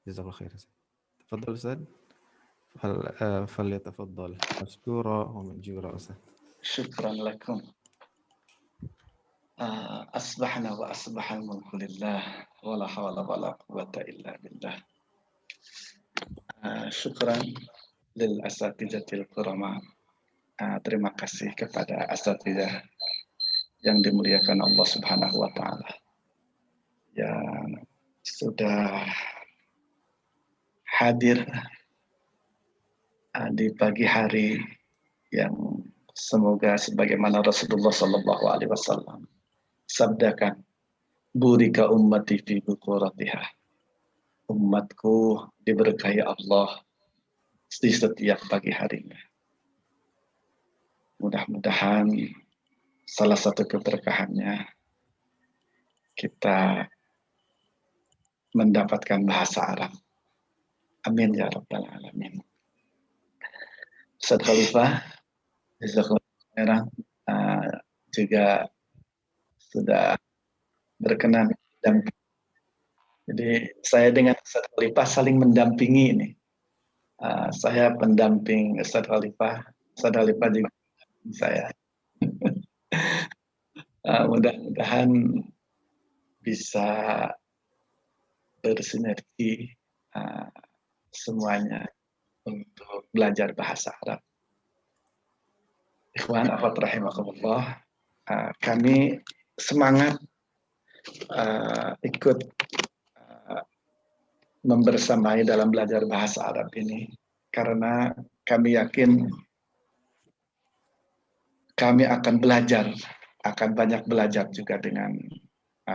جزاك الله خير. تفضل أستاذ. فليتفضل مشكورا ومأجورا أستاذ. شكرا لكم. أصبحنا وأصبح الملك لله ولا حول ولا قوة إلا بالله. Syukran lil asatizatil kurama. Terima kasih kepada asatizah yang dimuliakan Allah Subhanahu wa taala yang sudah hadir di pagi hari yang semoga sebagaimana Rasulullah Shallallahu alaihi wasallam sabdakan, burika ummati fi bukuratiha. Umatku diberkahi Allah di setiap pagi harinya. Mudah-mudahan salah satu keberkahannya kita mendapatkan bahasa Arab. Amin ya rabbal alamin. Ustaz Khalifah, jazakallahu juga sudah berkenan dan jadi saya dengan Ustaz Khalifah saling mendampingi ini. Saya pendamping Ustaz Khalifah juga saya. Mudah-mudahan bisa bersinergi semuanya untuk belajar bahasa Arab. Ikhwan akhwat rahimakumullah, kami semangat ikut membersamai dalam belajar bahasa Arab ini karena kami yakin kami akan banyak belajar juga dengan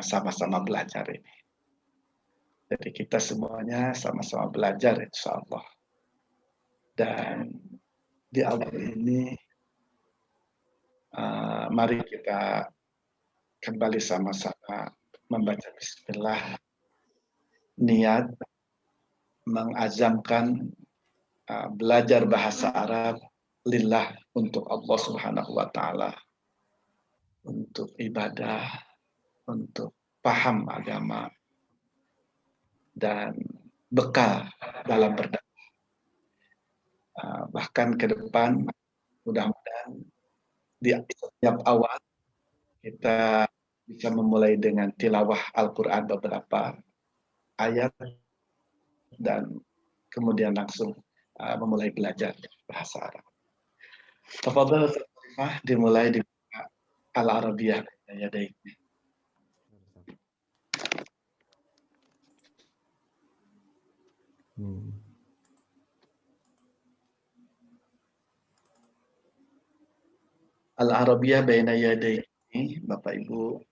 sama-sama belajar ini. Jadi kita semuanya sama-sama belajar insya Allah. Dan di awal ini mari kita kembali sama-sama membaca bismillah, niat mengazamkan belajar bahasa Arab lillah, untuk Allah Subhanahu wa taala, untuk ibadah, untuk paham agama dan bekal dalam berdakwah. Bahkan ke depan mudah-mudahan di setiap awal kita bisa memulai dengan tilawah Al-Quran beberapa ayat dan kemudian langsung memulai belajar bahasa Arab. Tafadhal dimulai di Al-Arabiyah ya dai. Al-Arabiyah baina yaday ini Bapak Ibu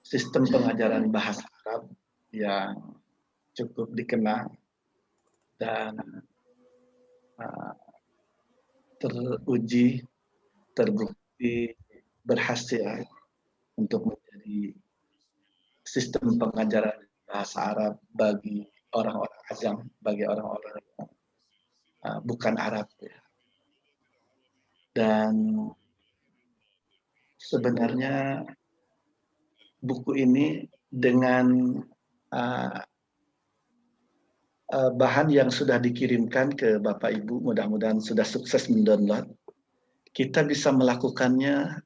sistem pengajaran bahasa Arab yang cukup dikenal dan teruji, terbukti berhasil untuk menjadi sistem pengajaran bahasa Arab bagi orang-orang ajam, bagi orang-orang yang bukan Arab. Dan sebenarnya buku ini dengan bahan yang sudah dikirimkan ke Bapak Ibu, mudah-mudahan sudah sukses mendownload. Kita bisa melakukannya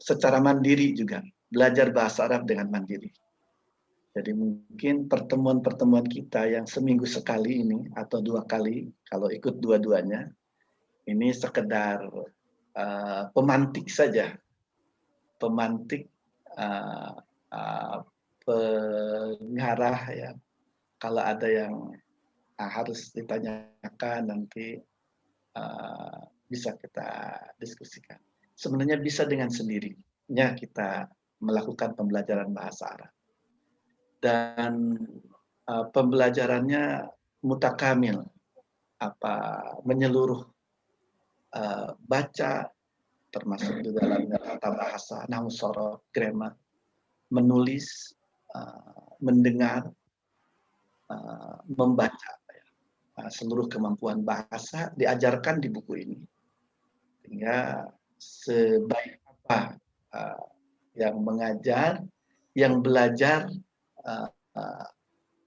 secara mandiri juga, belajar bahasa Arab dengan mandiri. Jadi mungkin pertemuan-pertemuan kita yang seminggu sekali ini atau 2 kali, kalau ikut dua-duanya, ini sekedar pemantik saja, pemantik pengarah ya. Kalau ada yang harus ditanyakan nanti bisa kita diskusikan. Sebenarnya bisa dengan sendirinya kita melakukan pembelajaran bahasa Arab. Dan pembelajarannya mutakamil, menyeluruh, baca termasuk di dalamnya tata bahasa, nahwu shoroh, grammar, menulis, mendengar, membaca, seluruh kemampuan bahasa diajarkan di buku ini. Sehingga sebaik apa yang mengajar, yang belajar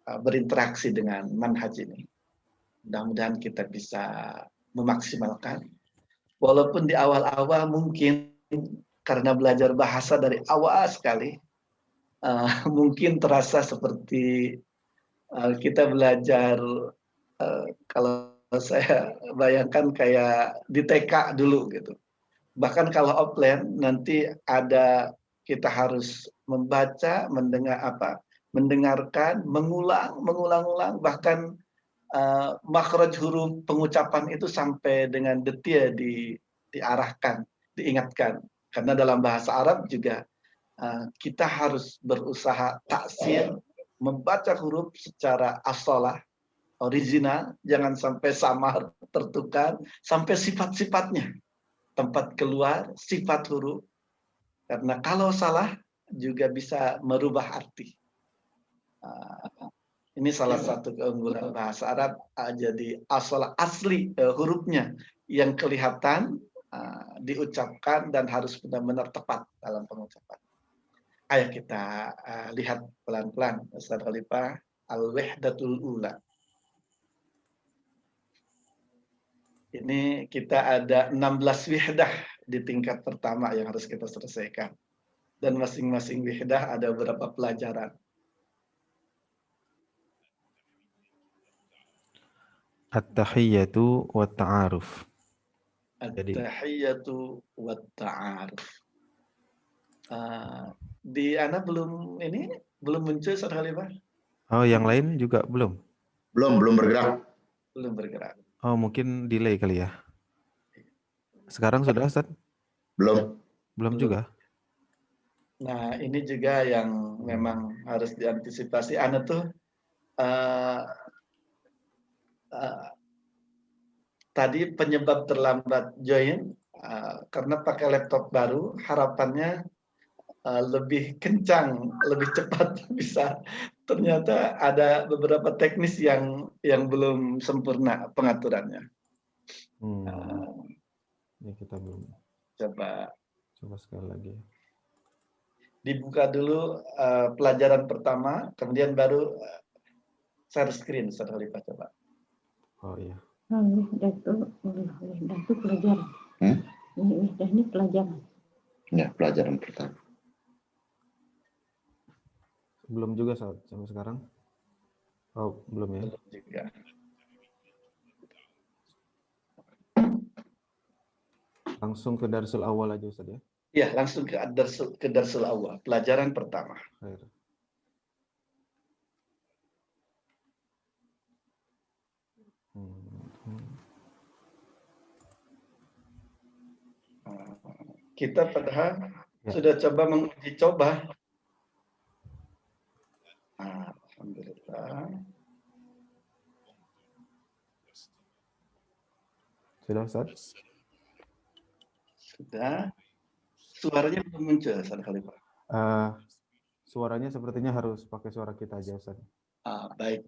berinteraksi dengan manhaj ini. Mudah-mudahan kita bisa memaksimalkan. Walaupun di awal-awal mungkin karena belajar bahasa dari awal sekali, mungkin terasa seperti kita belajar, kalau saya bayangkan kayak di TK dulu gitu. Bahkan kalau offline nanti ada kita harus membaca, mendengarkan, mengulang-ulang, bahkan makhraj huruf pengucapan itu sampai dengan detil diarahkan, diingatkan. Karena dalam bahasa Arab juga kita harus berusaha taksir, membaca huruf secara asalah, original, jangan sampai samar, tertukar, sampai sifat-sifatnya, tempat keluar, sifat huruf. Karena kalau salah juga bisa merubah arti. Ini salah satu keunggulan bahasa Arab, jadi asli hurufnya yang kelihatan diucapkan dan harus benar-benar tepat dalam pengucapan. Ayo kita lihat pelan-pelan, Ustaz Khalifah, Al-Wahdatul Ula. Ini kita ada 16 wihdah di tingkat pertama yang harus kita selesaikan. Dan masing-masing wihdah ada beberapa pelajaran. At-tahiyyatu wa ta'aruf. At-tahiyyatu wa ta'aruf. Di Ana belum muncul Ustaz Khalifah? Oh, yang lain juga belum? Belum bergerak. Belum bergerak. Oh, mungkin delay kali ya. Sekarang sudah, Ustaz? Belum juga. Nah, ini juga yang memang harus diantisipasi. Ana tuh tadi penyebab terlambat join karena pakai laptop baru, harapannya lebih kencang, lebih cepat bisa. Ternyata ada beberapa teknis yang belum sempurna pengaturannya. Ya, kita belum. Coba sekali lagi. Dibuka dulu pelajaran pertama, kemudian baru share screen, Ustaz Khalifah, coba. Oh iya. Itu pelajaran. Ini pelajaran. Ya, pelajaran pertama. Belum juga sampai sekarang. Oh, belum ya. Belum juga. Langsung ke Darsul Awal aja Ustaz ya. Iya, langsung ke Darsul Awal, pelajaran pertama. Khair. Kita padahal sudah coba menguji coba. Alhamdulillah. Sudah Ustaz? Sudah. Suaranya belum muncul, Ustaz Khalifah. Suaranya sepertinya harus pakai suara kita aja, Ustaz. Baik.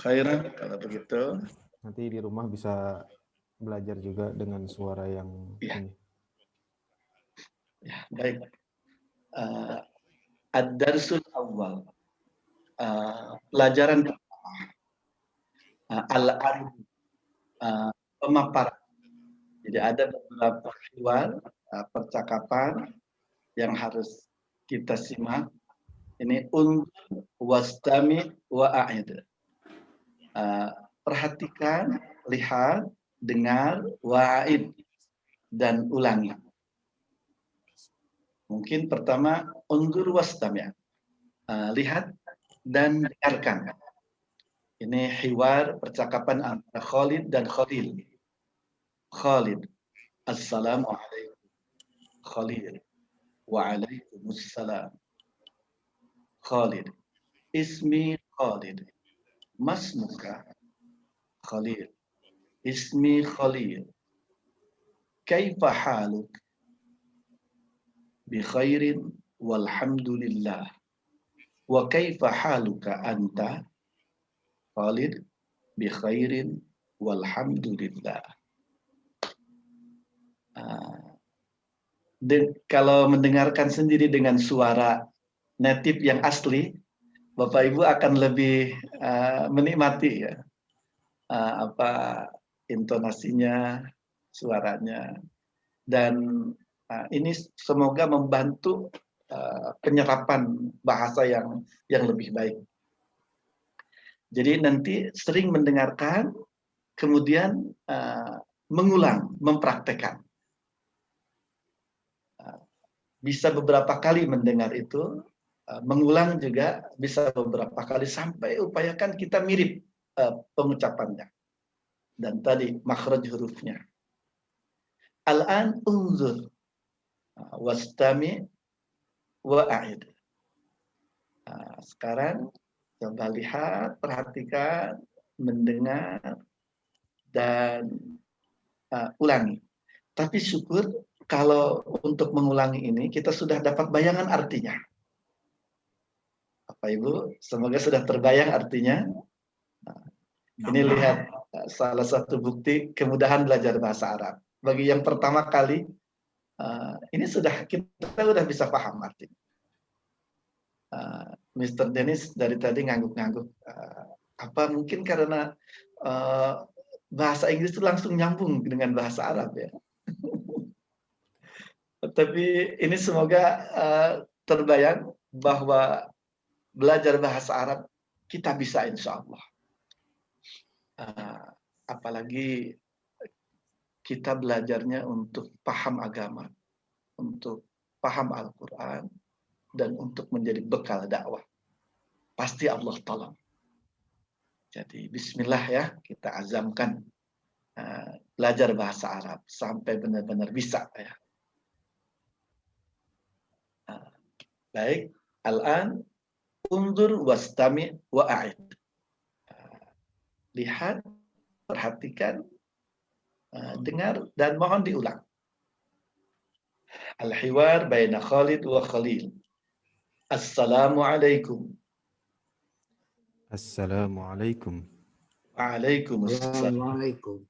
Khairan kalau begitu. Nanti di rumah bisa belajar juga dengan suara yang ini. Ya, baik. Ad-Darsul Awal. Pelajaran pertama. Al-Arud. Pemaparan. Jadi ada beberapa hiwar, percakapan yang harus kita simak. Ini unzur wastami wa'id. Perhatikan, lihat, dengar, wa'id, dan ulangi. Mungkin pertama, unzur wastami. Lihat dan dengarkan. Ini hiwar, percakapan antara Khalid dan Khalil. Khalid, Assalamualaikum. Khalid, Waalaikumsalam. Khalid, Ismi Khalid. Masmuka? Khalid, Ismi Khalid. Kaifa haluk? Bi khairin walhamdulillah. Wa kaifa haluka anta? Khalid, bi khairin walhamdulillah. Kalau mendengarkan sendiri dengan suara native yang asli, Bapak Ibu akan lebih menikmati ya apa intonasinya, suaranya, dan ini semoga membantu penyerapan bahasa yang lebih baik. Jadi nanti sering mendengarkan, kemudian mengulang, mempraktekkan. Bisa beberapa kali mendengar itu, mengulang juga bisa beberapa kali sampai upayakan kita mirip pengucapannya. Dan tadi makhraj hurufnya. Al-an unzur wastami wa'id. Sekarang coba lihat, perhatikan, mendengar, dan ulangi. Tapi syukur kalau untuk mengulangi ini kita sudah dapat bayangan artinya. Bapak Ibu, semoga sudah terbayang artinya. Ini lihat salah satu bukti kemudahan belajar bahasa Arab. Bagi yang pertama kali, ini kita sudah bisa paham artinya. Mr. Dennis dari tadi ngangguk-ngangguk. Apa mungkin karena bahasa Inggris itu langsung nyambung dengan bahasa Arab ya. Tapi ini semoga terbayang bahwa belajar bahasa Arab kita bisa insya Allah. Apalagi kita belajarnya untuk paham agama, untuk paham Al-Quran, dan untuk menjadi bekal dakwah. Pasti Allah tolong. Jadi bismillah ya, kita azamkan belajar bahasa Arab sampai benar-benar bisa ya. Baik, al-an unzur wastami wa'id. Lihat, perhatikan, dengar, dan mohon diulang. Al-hiwar baina Khalid wa Khalil. Assalamualaikum. Assalamualaikum. Waalaikumsalam.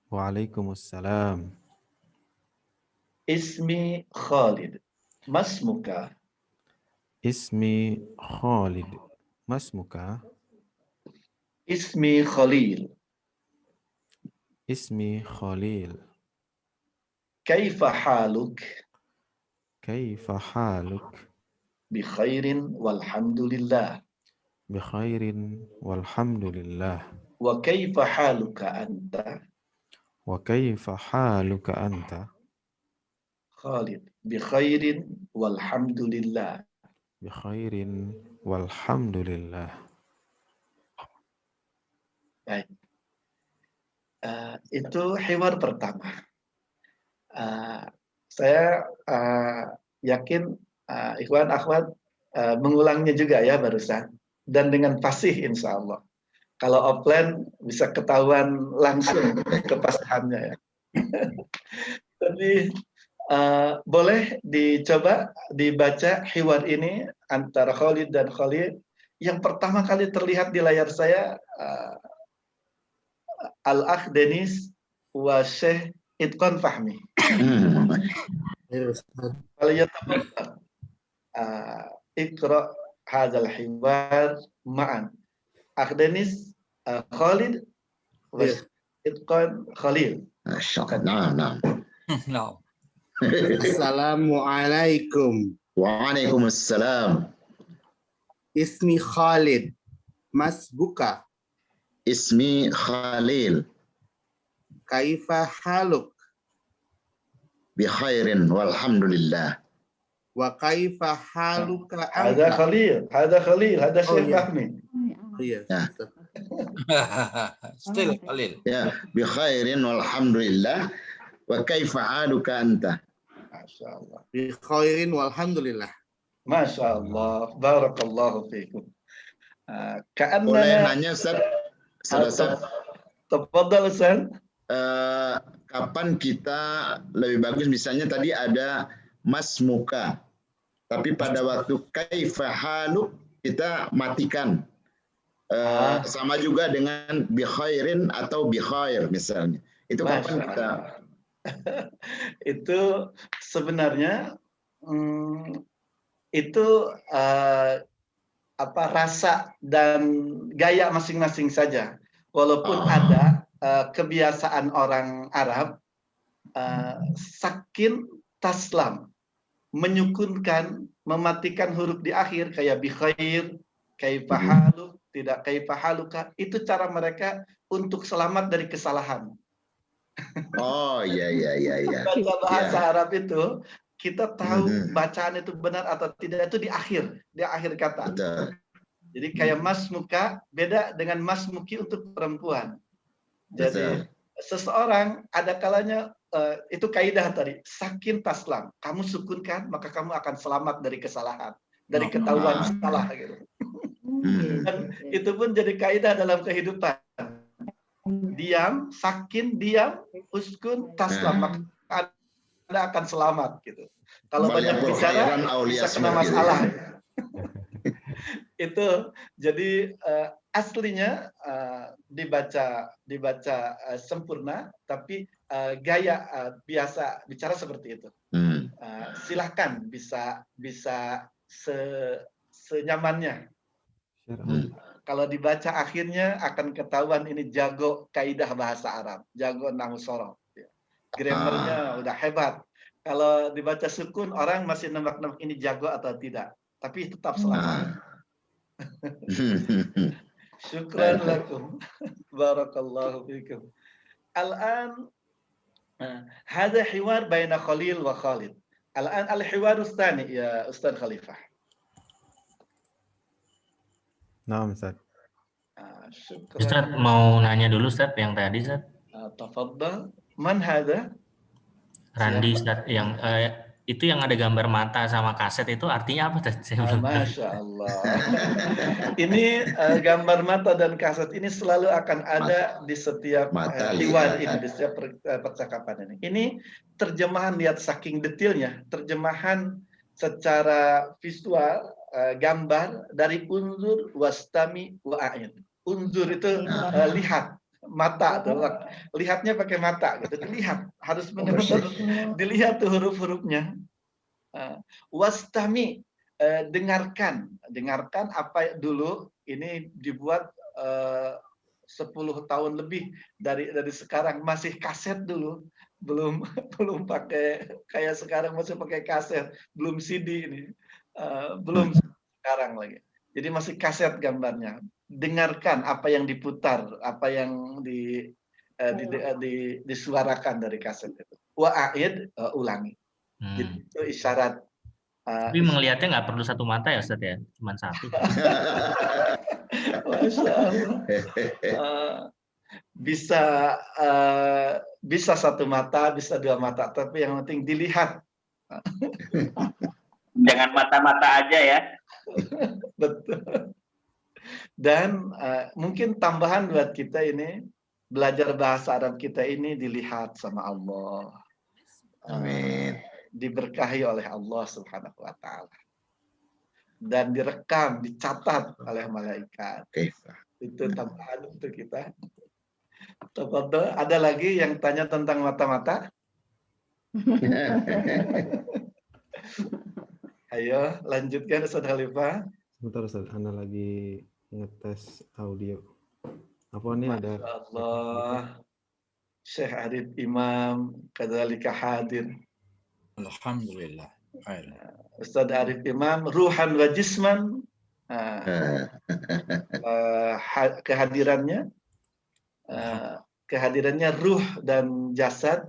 Waalaikumsalam. Ismi Khalid. Masmuka. Ismi Khalid. Masmuka. Ismi Khalil. Ismi Khalil. Kaifa haluk? Kaifa haluk? Bi khairin walhamdulillah. Bi khairin walhamdulillah. Wa kaifa haluka anta? Wa kaifa haluka anta? Khalid. Bi khairin walhamdulillah. Bi khairin walhamdulillah. Baik. Itu hiwar pertama. Saya yakin ikhwan akhwat mengulangnya juga ya barusan, dan dengan fasih insya Allah. Kalau offline bisa ketahuan langsung kepastiannya ya. Tapi boleh dicoba dibaca hiwar ini antara Khalid dan Khalid. Yang pertama kali terlihat di layar saya Al-Akh Denis wa Syekh Itqan Fahmi. Kalau ya ikra hadzal hiwar ma'an. Akh Denis Khalid wa Itqan Khalil. Nah. No. Assalamualaikum. Waalaikumsalam. Ismi Khalid. Masbuka. Ismi Khalil. Kaifa haluk. Bi khairin walhamdulillah. Wa kaifa haluka Ada anta. Khalil, ada Syekh Fahmi. Iya. Ya. Still Khalil. Ya, bi khairin walhamdulillah. Wa kaifa haluka anta? Masya Allah. Bi khairin walhamdulillah. Masya Allah. Barakallahu fiikum. Boleh nanya Ustaz? Ustaz, Tafadhal Ustaz. kapan kita lebih bagus, misalnya tadi ada masmuka, tapi pada waktu kaifa haluk kita matikan. Sama juga dengan bi khairin atau bi khair misalnya. Itu kapan kita? Itu sebenarnya itu rasa dan gaya masing-masing saja. Walaupun ada kebiasaan orang Arab sakin taslam, menyukunkan, mematikan huruf di akhir kayak bi khair, kaifa haluk, tidak kaifa haluka. Itu cara mereka untuk selamat dari kesalahan. Oh iya. Baca bahasa Arab itu kita tahu bacaan itu benar atau tidak itu di akhir kata. Betul. Jadi kayak mas muka beda dengan mas muki untuk perempuan. Jadi seseorang ada kalanya itu kaidah tadi, sakin taslam. Kamu sukunkan maka kamu akan selamat dari kesalahan, dari ketahuan salah gitu. Dan itu pun jadi kaidah dalam kehidupan. Diam, sakin, diam, uskun, taslam, maka Anda akan selamat gitu. Kalau banyak bicara bisa kena masalah. Itu jadi aslinya dibaca sempurna, tapi gaya biasa bicara seperti itu. Silahkan bisa senyamannya. Kalau dibaca akhirnya akan ketahuan ini jago kaidah bahasa Arab, jago nahwu shoroh. Grammarnya udah hebat. Kalau dibaca sukun orang masih nebak-nebak ini jago atau tidak, tapi tetap selamat. Syukran lakum. Barakallahu fikum. Al-an hada hiwar baina Khalil wa Khalid. Al-an al-hiwar tsani ya Ustaz Khalifah. Naam, Ustaz. Ustaz mau nanya dulu Ustaz yang tadi Ustaz. Tafadhal. Man hada? Randi Ustaz yang itu yang ada gambar mata sama kaset itu artinya apa Ustaz? Masya Allah. Ini gambar mata dan kaset ini selalu akan ada di setiap hiwar ini, di setiap percakapan ini. Ini terjemahan, lihat saking detailnya, terjemahan secara visual, gambar dari unzur wastami wa'in. Unzur itu lihat, mata tuh, lihatnya pakai mata gitu, dilihat, harus benar-benar dilihat tuh huruf-hurufnya. Wastami, dengarkan apa dulu ini dibuat 10 tahun lebih dari sekarang, masih kaset dulu, belum pakai kayak sekarang, masih pakai kaset, belum CD ini, belum sekarang lagi. Jadi masih kaset gambarnya. Dengarkan apa yang diputar, apa yang disuarakan dari kaset itu. Wa'id, ulangi. Jadi itu isyarat. Tapi melihatnya nggak perlu satu mata ya Ustaz ya, cuma satu. Masya Allah. Bisa satu mata, bisa dua mata, tapi yang penting dilihat. Jangan mata-mata aja ya. Betul. Dan mungkin tambahan buat kita ini, belajar bahasa Arab kita ini dilihat sama Allah. Amin. Diberkahi oleh Allah Subhanahu wa Ta'ala. Dan direkam, dicatat oleh malaikat. Itu tambahan untuk kita. Ada lagi yang tanya tentang mata-mata? Ayo, lanjutkan Ustaz Khalifah. Sebentar Ustaz, Ana lagi ngetes audio. Apa nih ada? Allah. Syekh Arif Imam kadzalika hadir. Alhamdulillah. Ustaz Arif Imam ruhan wa jisman. Kehadirannya ruh dan jasad,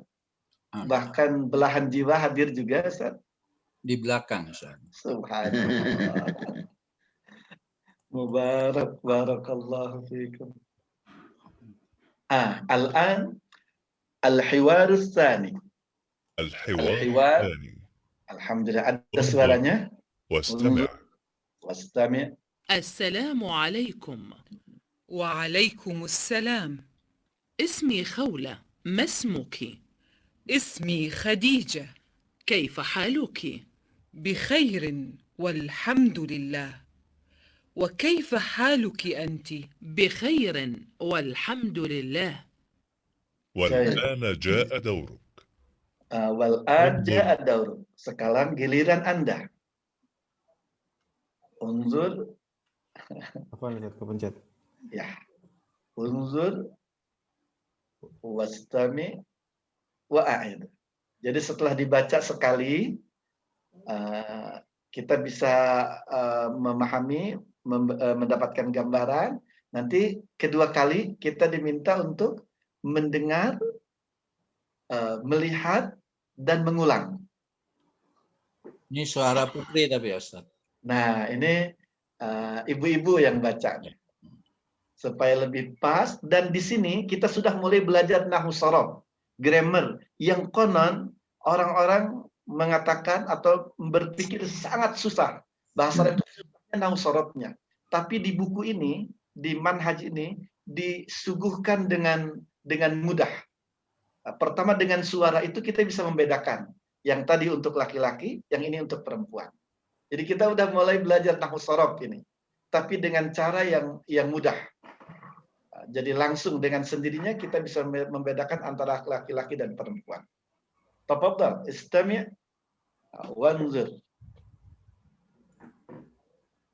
bahkan belahan jiwa hadir juga Ustaz. Di belakang Ustaz. Subhanallah. Mubarak, barakallahu fikum. Al-an al-hiwar tsani. Al-hiwar. Alhamdulillah ada suaranya. Wastami'. السلام عليكم. وعليكم السلام. اسمي خولة، ما اسمك؟ اسمي خديجة، كيف حالك؟ بخير والحمد لله. وكيف حالك أنت؟ بخير والحمد لله. والآن جاء دورك. Wal'an ja'a dauruk. Sekarang giliran Anda. Unzur Apa Ustaz? Kepencet. Ya. Unzur wastami wa'id. Jadi setelah dibaca sekali, kita bisa memahami, mendapatkan gambaran. Nanti kedua kali kita diminta untuk mendengar, melihat, dan mengulang. Ini suara putri tapi ya Ustaz. Nah, ini ibu-ibu yang baca. Supaya lebih pas, dan di sini kita sudah mulai belajar nahwu sorof, grammar, yang konon orang-orang mengatakan atau berpikir sangat susah. Bahasa Arab itu susahnya nahwu sorofnya. Tapi di buku ini, di manhaj ini, disuguhkan dengan mudah. Pertama dengan suara itu kita bisa membedakan. Yang tadi untuk laki-laki, yang ini untuk perempuan. Jadi kita udah mulai belajar nahwu sorof ini. Tapi dengan cara yang mudah. Jadi langsung dengan sendirinya kita bisa membedakan antara laki-laki dan perempuan. Tafadhal, istami' wanzur.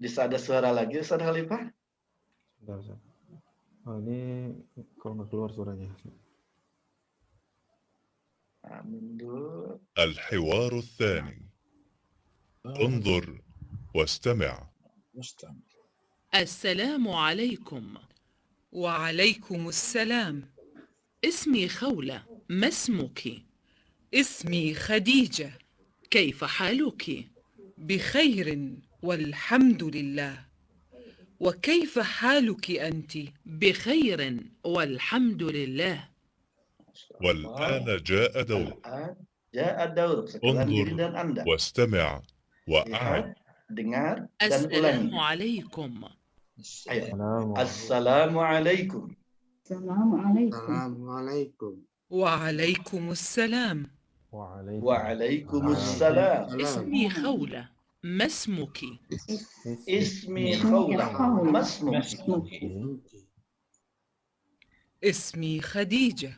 Bisa ada suara lagi, Ustaz Khalifah? Sudah, Ustaz. Oh, ini kalau nggak keluar suaranya. Mundur. الحوار الثاني انظر واستمع. السلام عليكم. وعليكم السلام. اسمي خولة، ما اسمك؟ اسمي خديجة، كيف حالك؟ بخير والحمد لله. وكيف حالك أنت؟ بخير والحمد لله. والآن جاء دورك. جاء دورك. انظر واستمع وأعد. Dengar dan السلام ulangi. عليكم. Assalamualaikum. Assalamualaikum. وعليكم السلام. Waalaikumsalam. اسمي خولة، ما اسمك؟ اسمي خولة، ما اسمك؟ اسمي خديجة.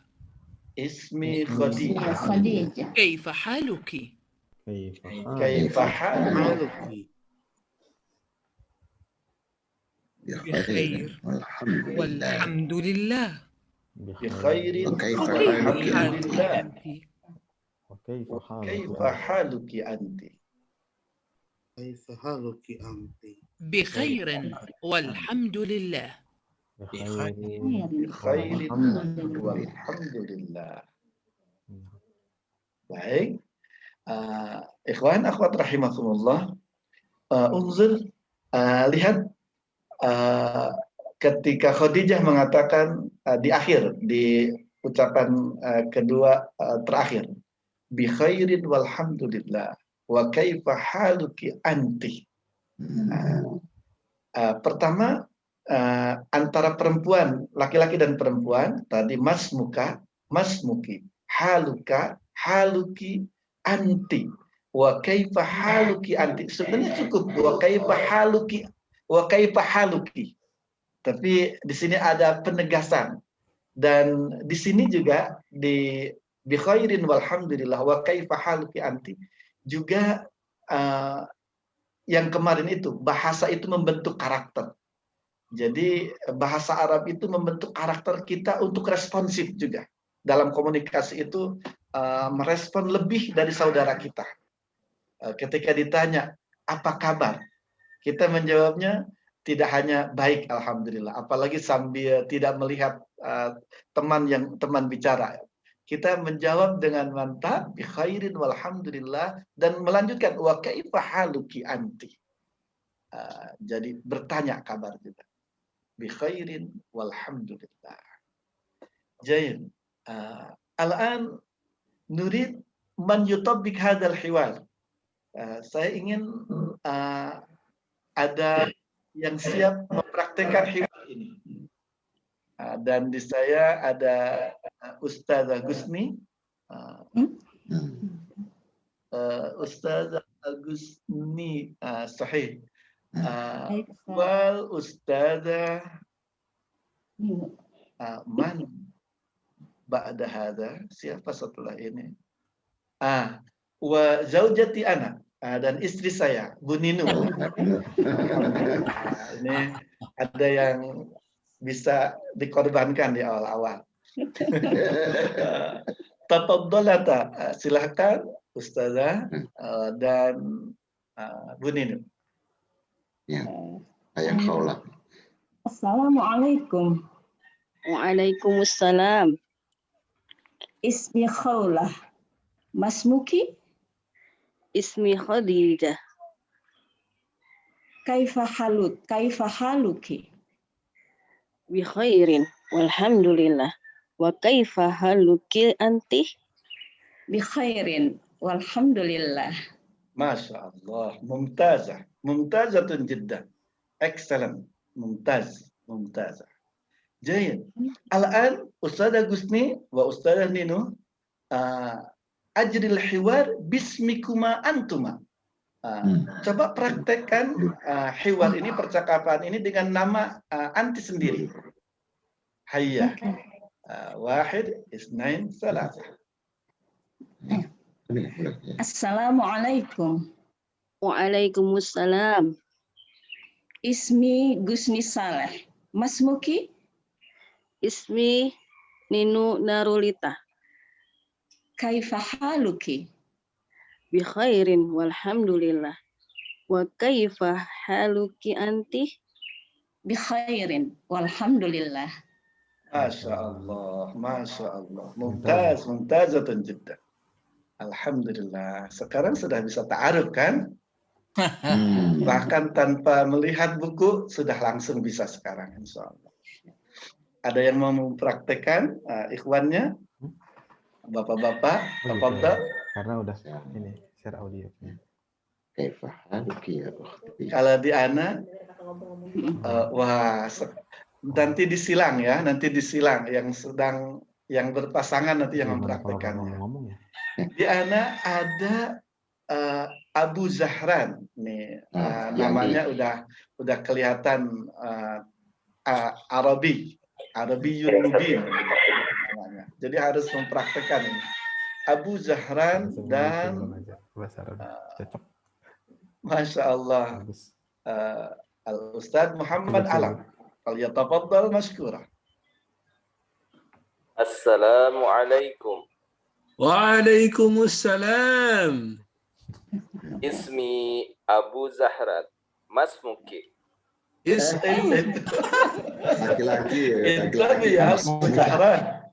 اسمي خديجة. كيف حالك؟ كيف حالك؟ بخير والحمد لله. بخير كيف والحمد حالك لله. أنت؟ كيف حالك أنت؟ كيف حالك أنت؟ بخير والحمد لله. بخير والحمد لله. Baik. Ikhwan, akhwat rahimakumullah. Unzur, lihat ketika Khadijah mengatakan di akhir, di ucapan kedua terakhir, bi khairin walhamdulillah wa kaifa haluki anti. Pertama, antara perempuan, laki-laki dan perempuan, tadi mas muka, mas muki, haluka, haluki, anti, wa kaifa haluki anti. Sebenarnya cukup wa kaifa haluki, wa kaifa haluki. Tapi di sini ada penegasan, dan di sini juga di bi khairin walhamdulillah wa kaifa haluki anti juga yang kemarin itu bahasa itu membentuk karakter. Jadi bahasa Arab itu membentuk karakter kita untuk responsif juga. Dalam komunikasi itu merespon lebih dari saudara kita. Ketika ditanya, apa kabar? Kita menjawabnya tidak hanya baik, alhamdulillah. Apalagi sambil tidak melihat teman bicara. Kita menjawab dengan mantap, bi khairin walhamdulillah, dan melanjutkan wa kaifa haluki anti. Jadi bertanya kabar juga. Bi khairin walhamdulillah. Jayin. Al-an nurid man yutabbik hadzal hiwar. Saya ingin ada yang siap mempraktekkan hiwar ini. Dan di saya ada Ustazah Gusni. Ustazah Gusni sahih. Wal Ustazah man ba'da hadza, siapa setelah ini? Wa zaujati ana, dan istri saya Bu Ninu. Ini ini ada yang bisa dikorbankan di awal-awal. Tafadhalata, silahkan Ustazah dan Bu Ninu. Ya, ayang Khawla. Assalamualaikum. Waalaikumsalam. Ismi Khawlah. Masmuki? Ismi Khadijah. Kaifa haluki? Bi khairin walhamdulillah. Wa kaifa haluki anti? Bi khairin walhamdulillah. Masya Allah, mumtazah, mumtazatun jiddan, excellent, mumtazah. Jayid. Al-an Ustazah Gusni wa Ustazah Ninu ajril hiwar bismikuma antuma. Coba praktekkan hiwar ini, percakapan ini dengan nama anti sendiri. Hayya. Wahid, isnain, salasah. Assalamualaikum. Waalaikumsalam. Ismi Gusni Saleh. Masmuki? Ismi Ninu Narulita. Kaifa haluki? Bi khairin walhamdulillah. Wa kaifa haluki anti? Bi khairin walhamdulillah. Masya Allah, Masya Allah. Mumtazatun jiddan. Alhamdulillah. Sekarang sudah bisa ta'aruf kan? Bahkan tanpa melihat buku sudah langsung bisa sekarang, insya Allah. Ada yang mau mempraktekkan ikhwannya? Bapak-bapak, tafadhal. Karena udah ini share audio. Kalau di Ana, wah, nanti disilang ya, nanti disilang yang berpasangan nanti yang mempraktekannya. Di Ana ada Abu Zahran nih, namanya udah kelihatan Arabiyun mubin. Jadi harus mempraktekkan ini. Abu Zahran dan Masya Allah Al-Ustadz Muhammad Alam. Falyatafaddal mashkura. Assalamualaikum. Waalaikumsalam. Ismi Abu Zahran. Masmuki. Laki-laki ya, Abu Zahran.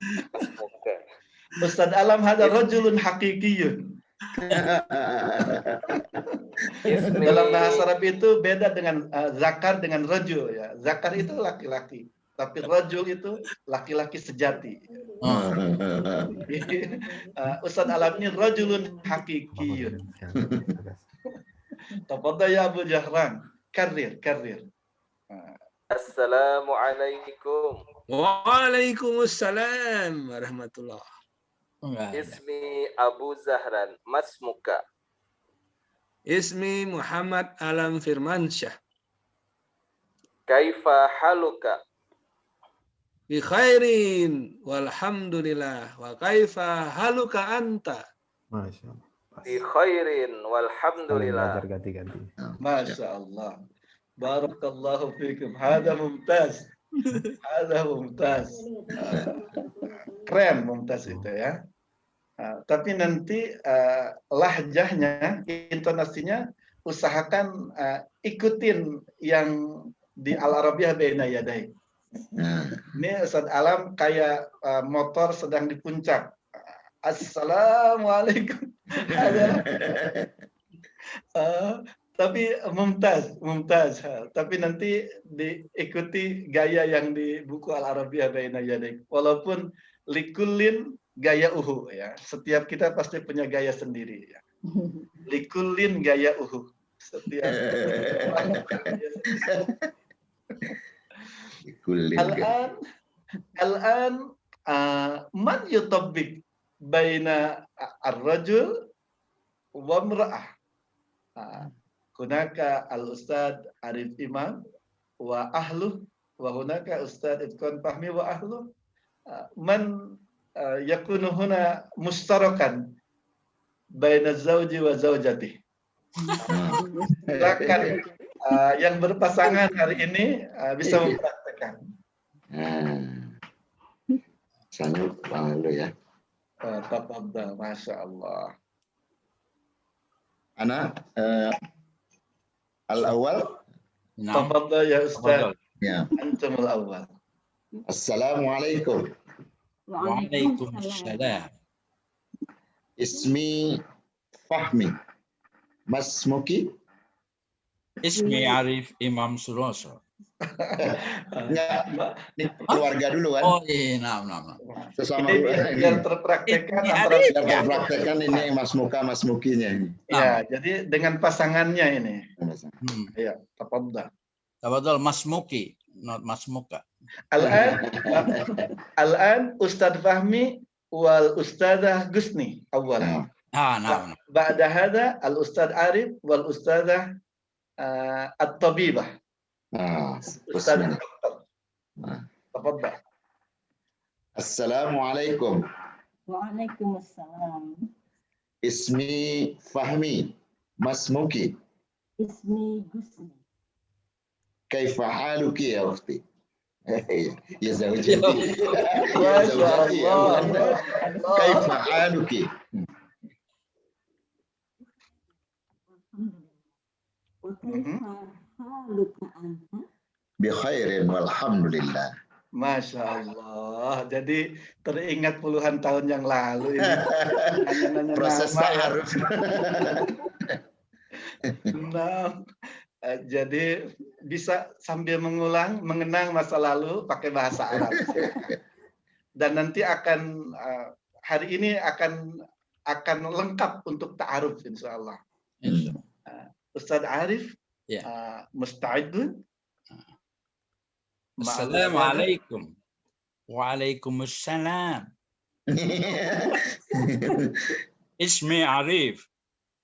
Ustadz Alam hada rajulun hakikiyun. Dalam bahasa Arab itu beda dengan zakar dengan rajul ya. Zakar itu laki-laki, tapi rajul itu laki-laki sejati. Ustadz Alam ini rajulun hakikiyun. Tafadhal ya Abu Zahran, karir. Assalamualaikum. Waalaikumsalam warahmatullah. Ismi Abu Zahran. Masmuka. Ismi Muhammad Alam Firmansyah. Kaifa haluka? Bi khairin walhamdulillah. Wa kaifa haluka anta? Masya Allah. Bi khairin walhamdulillah. Belajar ganti-ganti. Masya Allah. Barakallahu fikum. Hada mumtaz. Keren mumtaz itu ya. Tapi nanti lahjahnya, intonasinya usahakan ikutin yang di Al-Arabiyah Baina Yadai. Ini Ustadz Alam kayak motor sedang di puncak. Assalamualaikum. Tapi mumtaz. Tapi nanti diikuti gaya yang di buku Al-Arabiyah Baina Yadai. Walaupun likullin gaya uhu ya. Setiap kita pasti punya gaya sendiri ya. Likullin gaya uhu. Setiap Al-an man yutabbik baina ar-rajul wa imra'ah. Hunaka al-Ustadz Arif Imam wa ahluh wa hunaka Ustadz Idkon Fahmi wa ahluh. Man yakunu huna mustarakan baina zawji wa zawjati. Silakan Yang berpasangan hari ini bisa mempraktekkan. Saya dulu ya. Tafadhal, Masya Allah. Ana al-awwal. Tafadhal ya Ustaz. Ya. Antum al-awwal. Assalamualaikum. Waalaikumsalam. Ismi Fahmi. Masmuki? Ismi Arif Imam Suroso. Enggak, ini keluarga dulu kan? Oh iya, nah. Sesama ini biar terpraktekkan antara terpraktekkan ini Mas Muka, Mas Mukinya ini. Ya, jadi dengan pasangannya ini. Ya, tafadhal. Tafadhal Mas Muki, not Mas Muka. Al-an Ustadz Fahmi wal Ustadzah Gusni awal. Nah. Ba'da hada al-Ustadz Arif wal Ustadzah at-Tabibah. Ustadz Tafadhal. Assalamualaikum. Waalaikumsalam. Ismi Fahmi. Masmuki. Ismi Gusni. Kaifa haluki ya ukhti? Ya zawjati. Ya zawjati. Kaifa haluki? Bi khairin walhamdulillah. Masya Allah. Jadi teringat puluhan tahun yang lalu ini. Proses ta'aruf. Nah, jadi bisa sambil mengenang masa lalu pakai bahasa Arab. Dan nanti akan hari ini akan lengkap untuk ta'aruf insya Allah. Ustadz Arif, musta'idun. Assalamualaikum. Waalaikumsalam. Ismi Arif.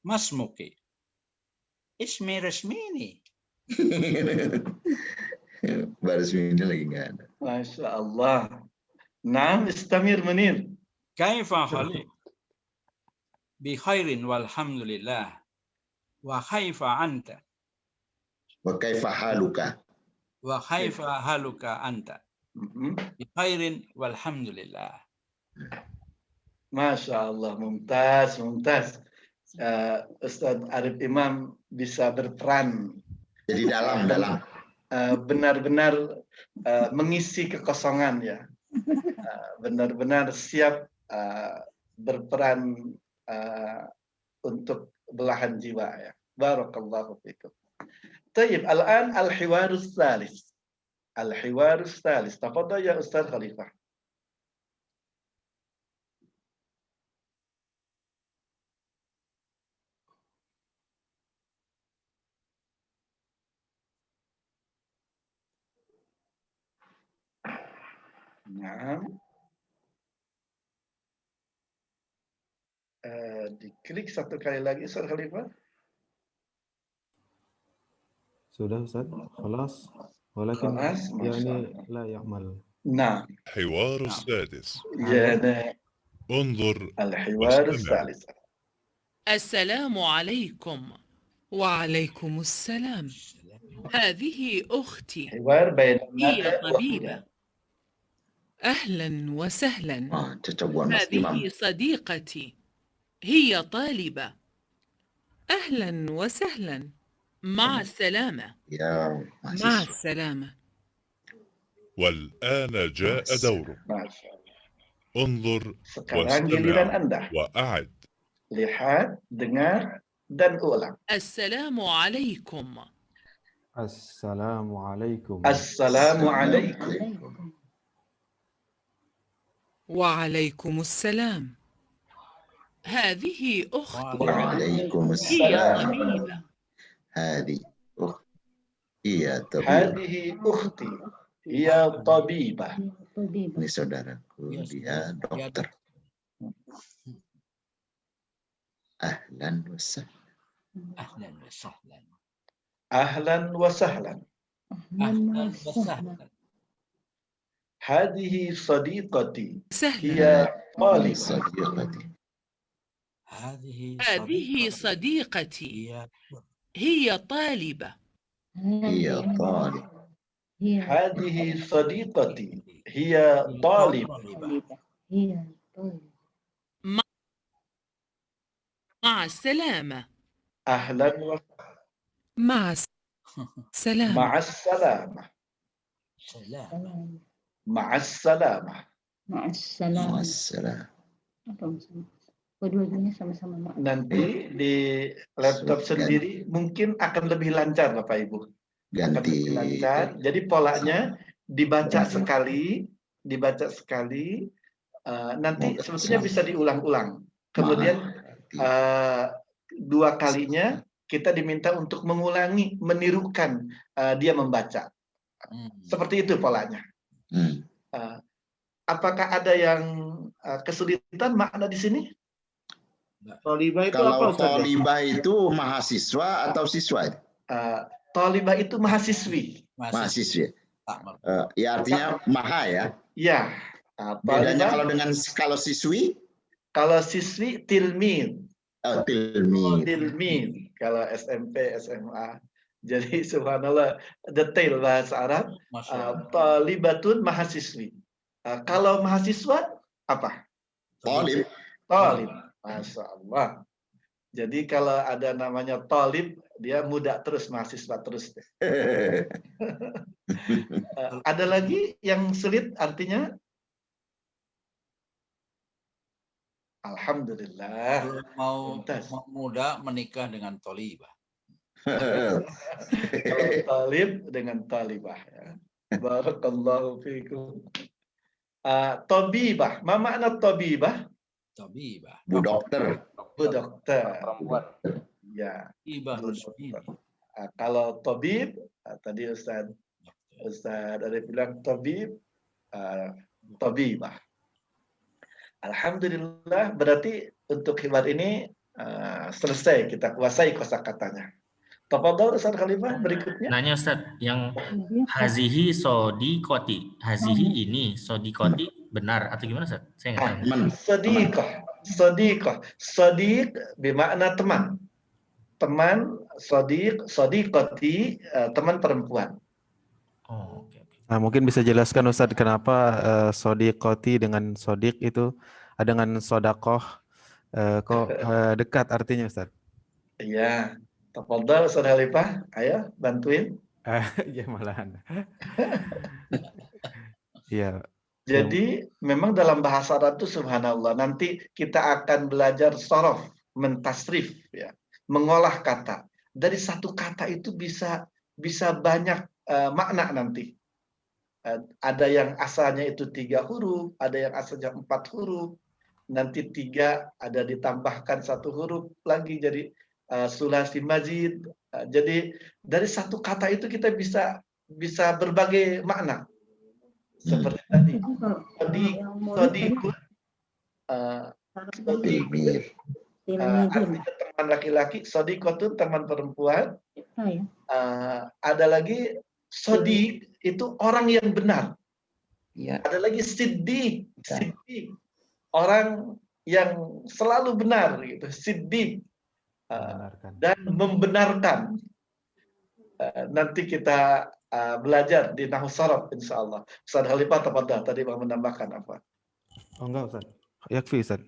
Masmuki. Ismi Rasmini. Rasmini lagi nggak ada. Masya Allah. Naam, istamir Munir. Kaifa halik? Bi khairin walhamdulillah. Wa kaifa anta? Wa kaifa haluka? Wa kaifa haluka anta? Bi khairin walhamdulillah. Masya Allah, mumtaz. Ustadz Arif Imam bisa berperan. Jadi dalam. Benar-benar mengisi kekosongan ya. Benar-benar siap berperan untuk belahan jiwa ya. Barakallahu fikum. Tayyib, al-an al-hiwarus tsalis. Al-hiwarus tsalis. Tafadhal ya Ustaz Khalifah. Nah. Diklik satu kali lagi Ustaz Khalifah. Sudah Ustaz, خلاص ولكن يعني لا يعمل. نعم. الحوار السادس. انظر الحوار الثالث. السلام عليكم. وعليكم السلام. هذه أختي. حوار بين هي طبيبة. أهلا وسهلا. هذه صديقتي. هي طالبة. أهلا وسهلا. مع السلامة. مع السلامة. والآن جاء دورك. انظر Sekarang giliran Anda. وأعد. Lihat, dengar, dan ulang. Assalamualaikum. Assalamualaikum. Assalamualaikum. Waalaikumsalam. هذه أختي. وعليكم هي السلام. طبيبة. هذه أختي. هذه أختي. هي طبيبة. Ini saudaraku, dia dokter. Ahlan wa sahlan. Ahlan wa sahlan. Ahlan wa sahlan. Ahlan wa sahlan. هذه صديقتي. هي طالبة. صديقتي. هذه صديقتي. هي طالبة. Iya, talib. Hadihi sadiqati. Hiya talib. Hiya talib. مع السلامة. Ahlan wa مع السلامة. ma'as salamah. Salam. Ma'as salamah. Ma'assalam. Wassalam. Apa maksudnya? Kedua-duanya sama-sama maaf. Nanti di laptop sendiri mungkin akan lebih lancar Bapak Ibu. Akan Ganti. lebih lancar. Jadi polanya dibaca sekali, nanti sebetulnya bisa diulang-ulang. Kemudian dua kalinya kita diminta untuk mengulangi, menirukan dia membaca. Seperti itu polanya. Apakah ada yang kesulitan makna di sini? Tolibah itu Kalau apa Ustaz? tolibah itu mahasiswa atau siswa? Tolibah itu mahasiswi. Mahasiswi. Ya artinya maha ya. Ya. Bedanya kalau siswi? Kalau siswi tilmid. Oh, tilmid. Tilmid. Kalau SMP, SMA. Jadi subhanallah detail bahasa Arab. Talibatun mahasiswi. Kalau mahasiswa apa? Talib. Talib. Masya Allah. Jadi kalau ada namanya talib, dia muda terus, mahasiswa terus. Ada lagi yang sulit artinya? Alhamdulillah. Mau muda menikah dengan tolibah. Kalau talib dengan talibah. Ya. Barakallahu fiikum. Tabibah. Ma makna tabibah? Tabibah. Bu dokter. Bu dokter. Perempuan. Ya. Ibah Kalau tabib, tadi Ustaz ada bilang tabib, tabibah. Alhamdulillah, berarti untuk khibar ini selesai, kita kuasai kosakatanya. Tafadhol Ustaz Khalifah, berikutnya. Nanya Ustaz, yang hazihi sodikoti, hazihi ini sodikoti benar atau gimana Ustaz? Saya nggak tahu. Sodiq bermakna teman. Teman, sodiqoti, teman perempuan. Oh, oke. Nah, mungkin bisa jelaskan Ustadz kenapa sodiqoti dengan sodik itu dengan sodakoh kok dekat artinya Ustadz? Iya, tafadhol Ustaz Khalifah, ayo bantuin. Ya malahan. Iya. Jadi memang dalam bahasa Arab itu subhanallah, nanti kita akan belajar sorof, mentasrif, ya, mengolah kata. Dari satu kata itu bisa banyak makna nanti. Ada yang asalnya itu 3 huruf, ada yang asalnya 4 huruf, nanti 3 ada ditambahkan 1 huruf lagi jadi sulasi mazid. Jadi dari satu kata itu kita bisa berbagai makna. Seperti tadi, sodikun, artinya teman laki-laki, sodikotun teman perempuan. Ada lagi sodik itu orang yang benar. Ada lagi siddiq, orang yang selalu benar gitu, siddiq, dan membenarkan. Nanti kita belajar di Nahwu Sharaf insyaallah. Ustaz Khalifah tafadhal, tadi mau menambahkan apa? Oh enggak Ustaz. Yakfi Ustaz.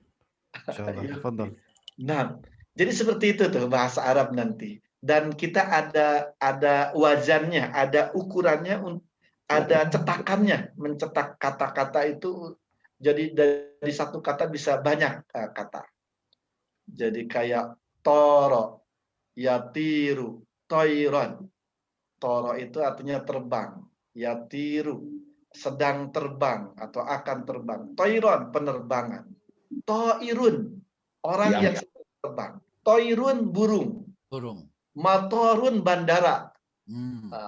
Insyaallah. Tafadhal. Nah, jadi seperti itu tuh bahasa Arab nanti. Dan kita ada wazannya, ada ukurannya, ada cetakannya, mencetak kata-kata itu. Jadi dari satu kata bisa banyak kata. Jadi kayak toro, yatiru, toiron. Toro itu artinya terbang, yatiru sedang terbang atau akan terbang, toiron penerbangan, toirun orang yang sedang terbang, toirun burung, matorun bandara,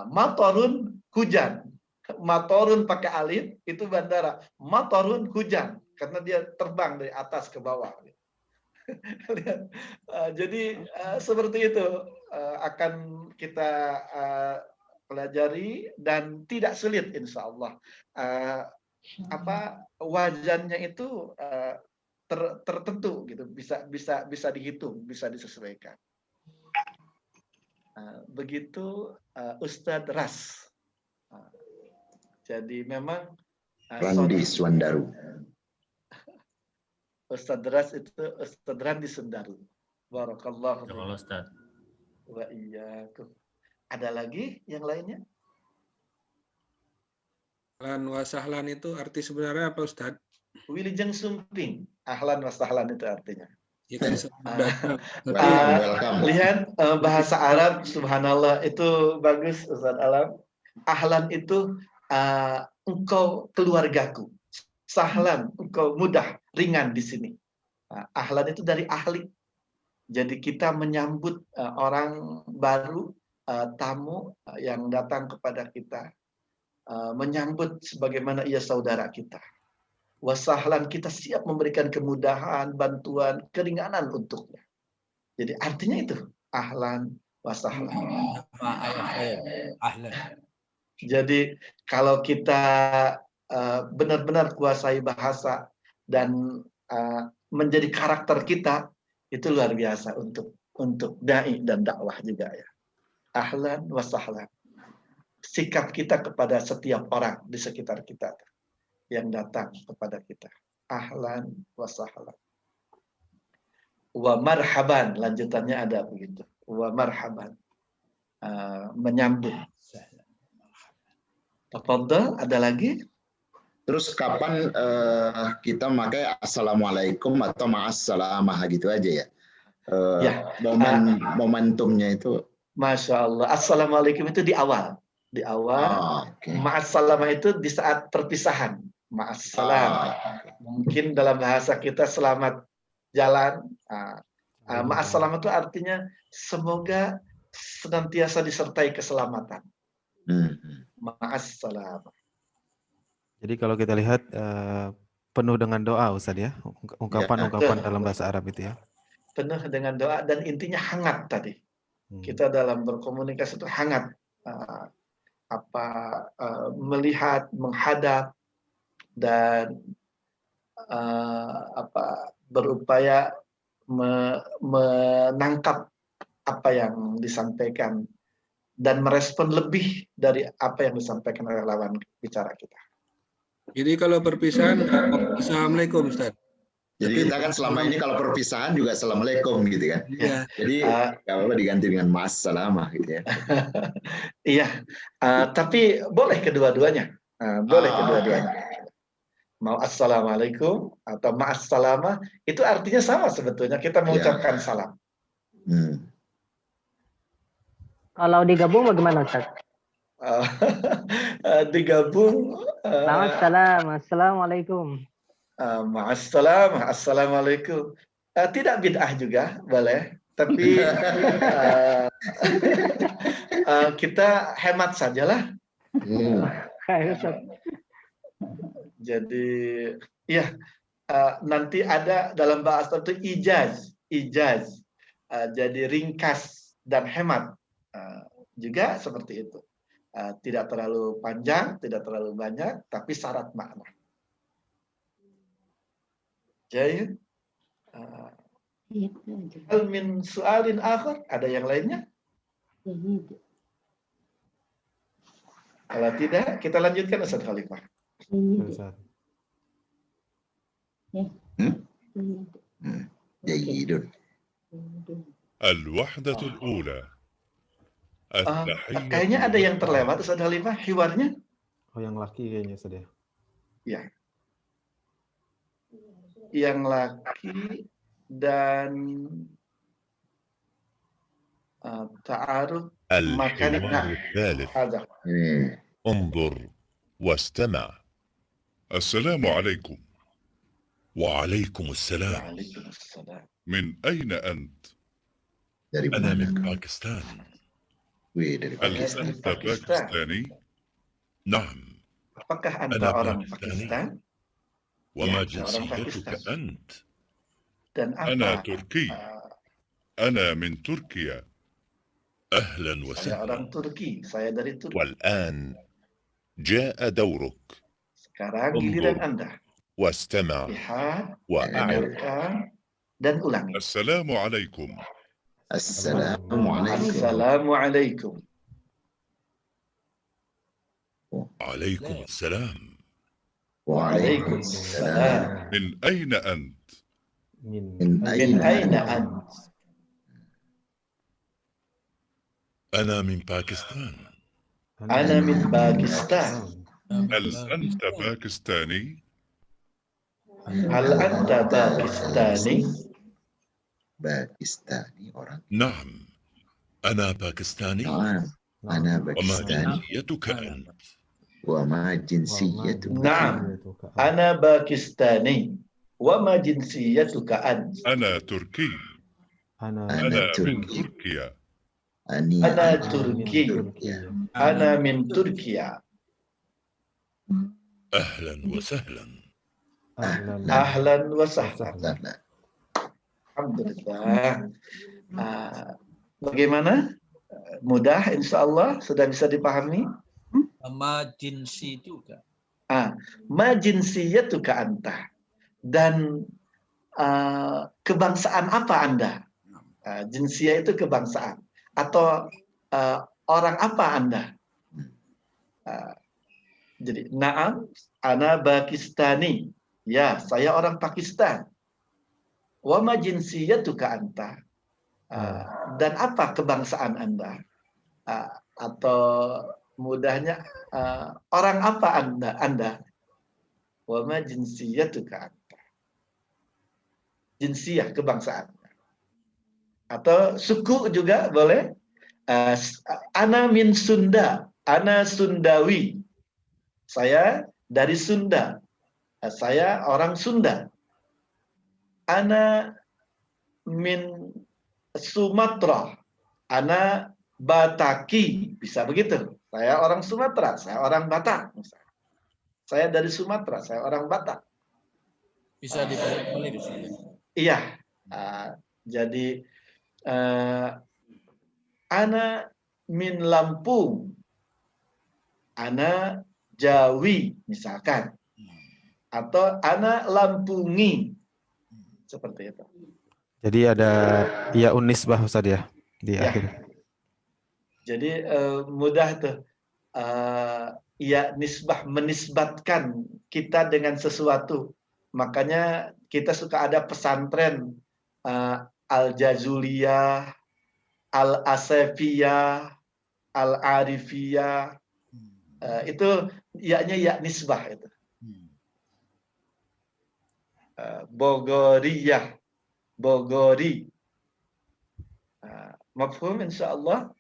matorun hujan, matorun pakai alif itu bandara, matorun hujan karena dia terbang dari atas ke bawah. Jadi seperti itu akan kita pelajari dan tidak sulit insya Allah. Wajannya itu tertentu gitu, bisa dihitung, bisa disesuaikan. Begitu Ustadz Ras. Jadi memang Randi Swandaru. Ustadz Ras itu Ustadz Randi Sundaru. Barakallahu fiik. Ustaz. Wa iyyakum. Ada lagi yang lainnya? Ahlan wa sahlan itu arti sebenarnya apa, Ustaz? Wilujeng sumping. Ahlan wa sahlan itu artinya. Ya kan, lihat bahasa Arab, subhanallah, itu bagus, Ustaz Alam. Ahlan itu engkau keluargaku. Sahlan, engkau mudah, ringan di sini. Ahlan itu dari ahli. Jadi kita menyambut orang baru, tamu yang datang kepada kita. Menyambut sebagaimana ia saudara kita. Wasahlan, kita siap memberikan kemudahan, bantuan, keringanan untuknya. Jadi artinya itu, ahlan wasahlan. Jadi kalau kita benar-benar kuasai bahasa dan menjadi karakter kita, itu luar biasa untuk dai dan dakwah juga ya. Ahlan wasahlan. Sikap kita kepada setiap orang di sekitar kita yang datang kepada kita. Ahlan wa sahlan. Wa marhaban, lanjutannya ada begitu. Wa marhaban. Menyambut. Tafadhal, ada lagi? Terus kapan kita memakai assalamualaikum atau ma'assalamah gitu aja ya? Momentumnya itu. Masya Allah. Assalamualaikum itu di awal. Di awal, ma'assalamah itu di saat perpisahan. Ma'assalam. Mungkin dalam bahasa kita selamat jalan. Ma'assalam itu artinya semoga senantiasa disertai keselamatan. Ma'assalam. Jadi kalau kita lihat penuh dengan doa, Ustaz ya, ungkapan-ungkapan dalam bahasa Arab itu ya. Penuh dengan doa dan intinya hangat tadi. Kita dalam berkomunikasi itu hangat. Melihat, menghadap, dan berupaya menangkap apa yang disampaikan dan merespon lebih dari apa yang disampaikan oleh lawan bicara kita. Jadi kalau perpisahan, assalamualaikum, Ustaz. Jadi kita kan selama ini kalau perpisahan juga assalamualaikum gitu kan. Iya. Jadi nggak apa-apa diganti dengan ma'assalamah gitu ya. Iya. Tapi boleh kedua-duanya. Boleh kedua-duanya. Mau assalamualaikum atau ma'assalamah itu artinya sama sebetulnya. Kita mengucapkan salam. Kalau digabung bagaimana, Ustaz? Digabung. Selamat salam. Assalamualaikum. Ma'assalam, assalamualaikum. Tidak bid'ah juga, boleh. Tapi kita hemat sajalah. Jadi, ya nanti ada dalam bahasa itu ijaz. Jadi ringkas dan hemat juga seperti itu. Tidak terlalu panjang, tidak terlalu banyak, tapi syarat makna. Jayid. Hal min su'alin akhar? Ada yang lainnya? Kalau tidak, kita lanjutkan Ustaz Khalifah. Jayidun. Al-wahdatul ula. Kayaknya ada yang terlewat Ustaz Khalifah, hiwarnya. Oh, yang laki kayaknya Ustaz ya. Ya. Yang laki dan ta'aruf الحوار الثالث انظر واستمع. السلام عليكم. وعليكم السلام. من أين أنت؟ أنا من باكستان. هل أنت باكستاني؟ نعم. Apakah Anda orang Pakistan? وما جنسيتك أنت؟ Dan أنا تركي. أنا من تركيا. أهلا Saya وسهلا. orang Turki, saya dari Turki. والآن جاء دورك. Sekarang giliran Anda. واستمع Lihat, وأعد. dengarkan, dan ulangi. السلام عليكم. Assalamualaikum. Assalamualaikum. Waalaikumsalam. Waalaikumsalam. Min aina ant? Min aina ant? Ana min Pakistan. Ana min Pakistan. Hal anta Pakistani? Hal anta Pakistani? Pakistani orang. Naam. Ana Pakistani. Ana وما Pakistani. جنسيتك أنت؟ وما جنسيتك؟ نعم أنا باكستاني. وما جنسيتك أنت؟ أنا تركي. أنا من تركي. تركيا. أنا تركي. أنا من تركيا. أهلا وسهلا. أهلا وسهلا. Alhamdulillah. Bagaimana? Mudah, insya Allah sudah bisa dipahami. Ma jinsi juga. Ma jinsiyatuka anta. Dan kebangsaan apa Anda? Jinsiyah itu kebangsaan. Atau orang apa Anda? Jadi, na'am, ana Pakistani. Ya, saya orang Pakistan. Wa ma jinsiyatuka anta. Dan apa kebangsaan Anda? Atau mudahnya orang apa Anda? Wa ma jinsiyatuka anta. Jinsiyah kebangsaan. Atau suku juga boleh. Ana min Sunda. Ana Sundawi. Saya dari Sunda. Saya orang Sunda. Ana min Sumatera. Ana Bataki. Bisa begitu. Saya orang Sumatera. Saya orang Batak. Saya dari Sumatera. Saya orang Batak. Bisa dibalik-balik di sini. Iya. Jadi ana min Lampung. Ana Jawi misalkan. Atau ana Lampungi. Seperti itu. Jadi ada ya unisbah Ustaz ya di akhir. Jadi mudah tuh ya nisbah menisbatkan kita dengan sesuatu. Makanya kita suka ada pesantren Al-Jazuliyah, Al-Asafiyah, Al-Arifiyah. Itu ya-nya ya nisbah itu. Bogoriyah, Bogori. Mafhum insyaallah.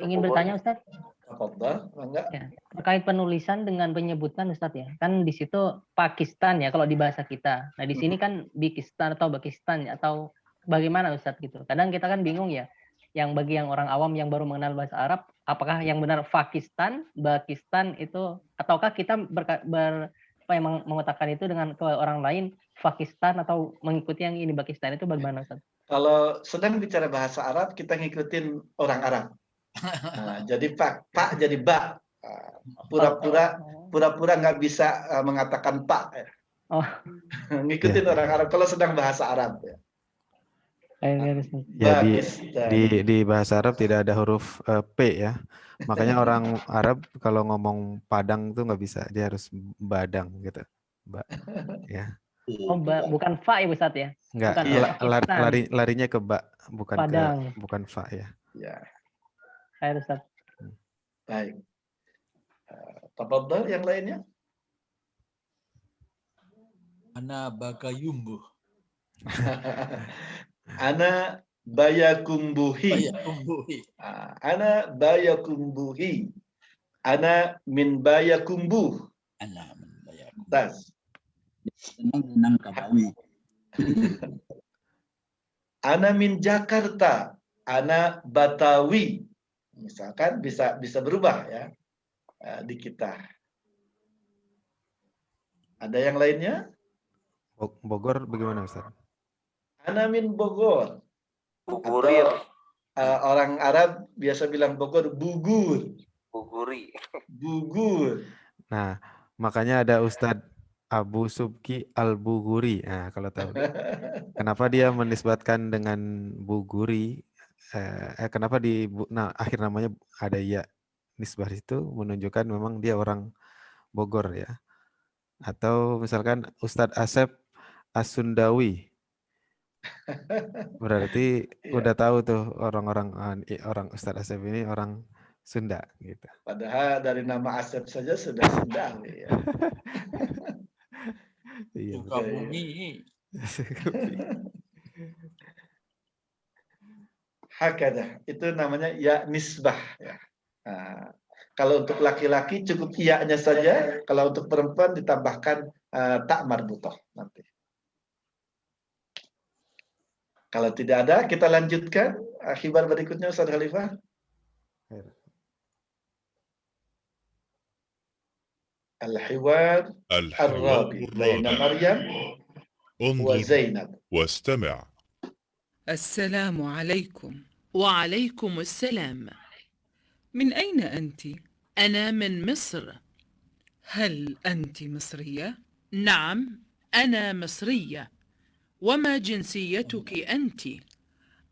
Ingin bertanya Ustaz? Tafadhal, enggak? Ya, terkait penulisan dengan penyebutan Ustaz ya. Kan di situ Pakistan ya kalau di bahasa kita. Nah, di sini kan Bikistan atau Pakistan atau bagaimana Ustaz gitu. Kadang kita kan bingung ya. Yang bagi yang orang awam yang baru mengenal bahasa Arab, apakah yang benar Pakistan, Pakistan itu ataukah kita mengatakan itu dengan ke orang lain Pakistan atau mengikuti yang ini Pakistan itu bagaimana Ustaz? Kalau sedang bicara bahasa Arab kita ngikutin orang Arab. Jadi pak jadi ba. Pura-pura nggak bisa mengatakan pak. Oh. Ngikutin orang Arab kalau sedang bahasa Arab ya. Ya di bahasa Arab tidak ada huruf P ya. Makanya orang Arab kalau ngomong Padang tuh nggak bisa, dia harus Badang gitu. Ya. Oh, bukan fa ya Ustaz ya? Enggak, larinya ke ba, bukan Padang. bukan fa ya. Ya. Baik Ustaz. Baik. Tafadhal yang lainnya? Ana Bagayumbu. Ana Bayakumbuhi. Ana Bayakumbuhi. Ana min Bayakumbuh. Ana min Bayakumbuh. Tas. Senang Kabawi. Ana min Jakarta. Ana Batawi. Misalkan bisa berubah ya di kita. Ada yang lainnya? Bogor bagaimana Ustaz? Ana min Bogor. Bugurir. Orang Arab biasa bilang Bogor bugur. Buguri. Bugur. Nah, makanya ada Ustadz Abu Subki Al-Bughuri. Nah, kalau tahu. Kenapa dia menisbatkan dengan Bughuri? Kenapa akhir namanya ada ya nisbah itu menunjukkan memang dia orang Bogor ya. Atau misalkan Ustadz Asep As-Sundawi. Berarti udah tahu tuh orang Ustadz Asep ini orang Sunda gitu. Padahal dari nama Asep saja sudah Sundawi ya. Sukabumi. Hakadah, itu namanya ya nisbah ya. Nah, kalau untuk laki-laki cukup iya-nya saja, kalau untuk perempuan ditambahkan tak marbutoh nanti. Kalau tidak ada, kita lanjutkan khibar berikutnya Ustaz Khalifah. Al-hiwar al-rabi baina Maryam wa Zainab. واستمع. السلام عليكم. وعليكم السلام. من أين أنت؟ أنا من مصر. هل أنت مصرية؟ نعم، أنا مصرية. وما جنسيتك أنت؟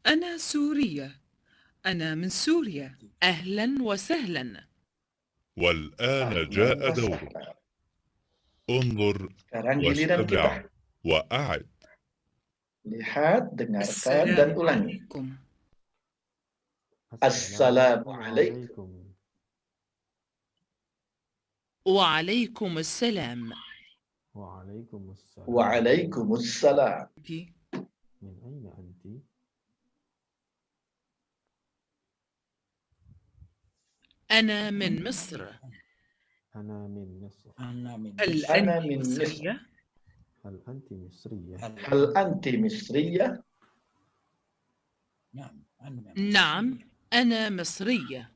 أنا سورية. أنا من سوريا. أهلا وسهلا. والآن جاء دورك. انظر واستمع وأعد. Lihat, dengarkan, dan ulangi. Assalamualaikum. Waalaikumsalam. Waalaikumsalam. Min aina anti? أنا من مصر. أنا من مصر. هل أنت مصرية؟ هل أنت مصرية؟ هل أنت مصرية؟ نعم، أنا مصرية.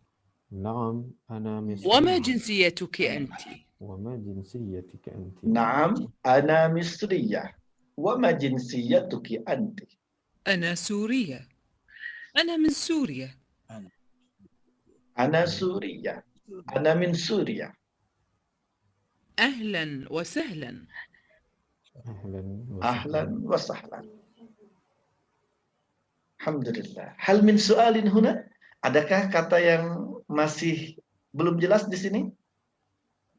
نعم، أنا مصرية. وما جنسيتك أنت؟ وما جنسيتك أنت؟ نعم، أنا مصرية. وما جنسيتك أنت؟ أنا سورية. أنا من سوريا. أنا سورية. أنا من سوريا. أهلا وسهلا. أهلا وسهلا. Alhamdulillah. Hal min su'alin huna? Adakah kata yang masih belum jelas di sini?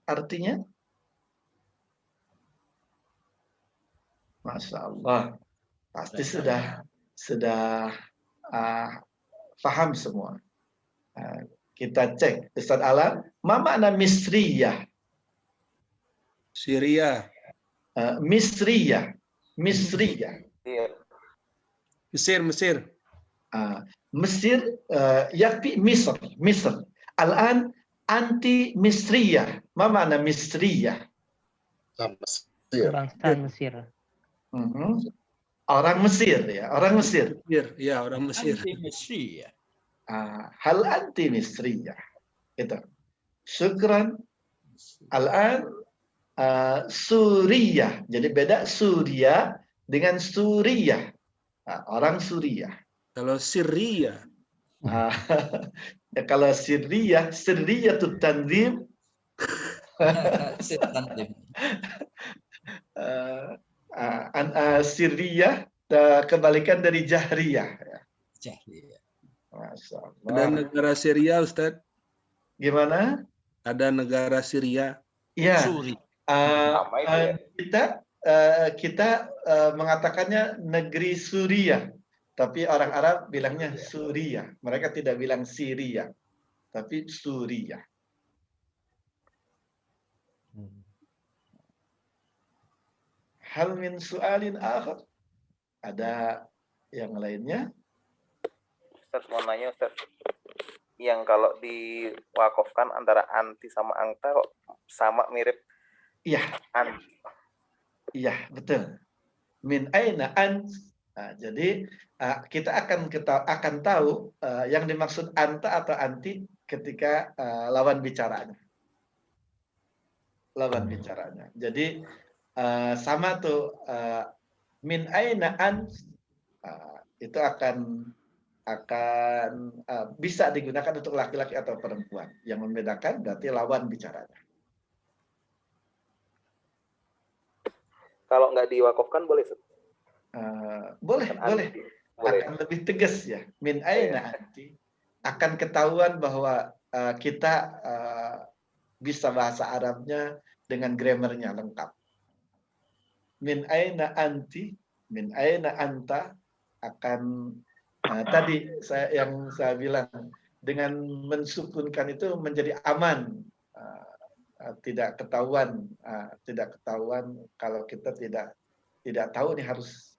Artinya? Masya Allah. Pasti sudah paham semua. Kita cek. Ustaz Alam, ma makna misriyah? Syria. Misriyah. Misriyah. Mesir. Mesir, yakfi Misr. Misr. Al-an anti Misriyah. Ma makna Misriyah? Bangsa Mesir. Orang Mesir ya, orang Mesir. Ya, orang Mesir. Anti Mesir. Hal anti Misriyah. Itu. Syukran. Al-an Suriah. Jadi beda Suria dengan Suriah. Orang Suriah. Kalau Syria. Ya, kalau Syria, Syriyatul Tanzim. Syria kebalikan dari Jahriyah. Jahriyah. Masya Allah. Ada negara Syria, Ustaz? Gimana? Ada negara Syria. Iya. Suri. Kita mengatakannya negeri Suriah, tapi orang Arab bilangnya Suriah. Mereka tidak bilang Syria, tapi Suriah. Hal min su'alin akhar? Ada yang lainnya? Ustaz mau nanya Ustaz, yang kalau diwakafkan antara anti sama angta kok sama mirip? Iya. Iya, betul. Min aina ant. Nah, jadi kita akan tahu yang dimaksud anta atau anti ketika lawan bicaranya. Lawan bicaranya. Jadi sama tuh min aina ant itu akan bisa digunakan untuk laki-laki atau perempuan. Yang membedakan berarti lawan bicaranya. Kalau nggak diwakafkan boleh, Ustaz? Boleh. Akan lebih tegas ya. Min aina anti. Akan ketahuan bahwa kita bisa bahasa Arabnya dengan grammarnya lengkap. Min aina anti, min aina anta akan tadi yang saya bilang dengan mensukunkan itu menjadi aman, tidak ketahuan kalau kita tidak tahu nih harus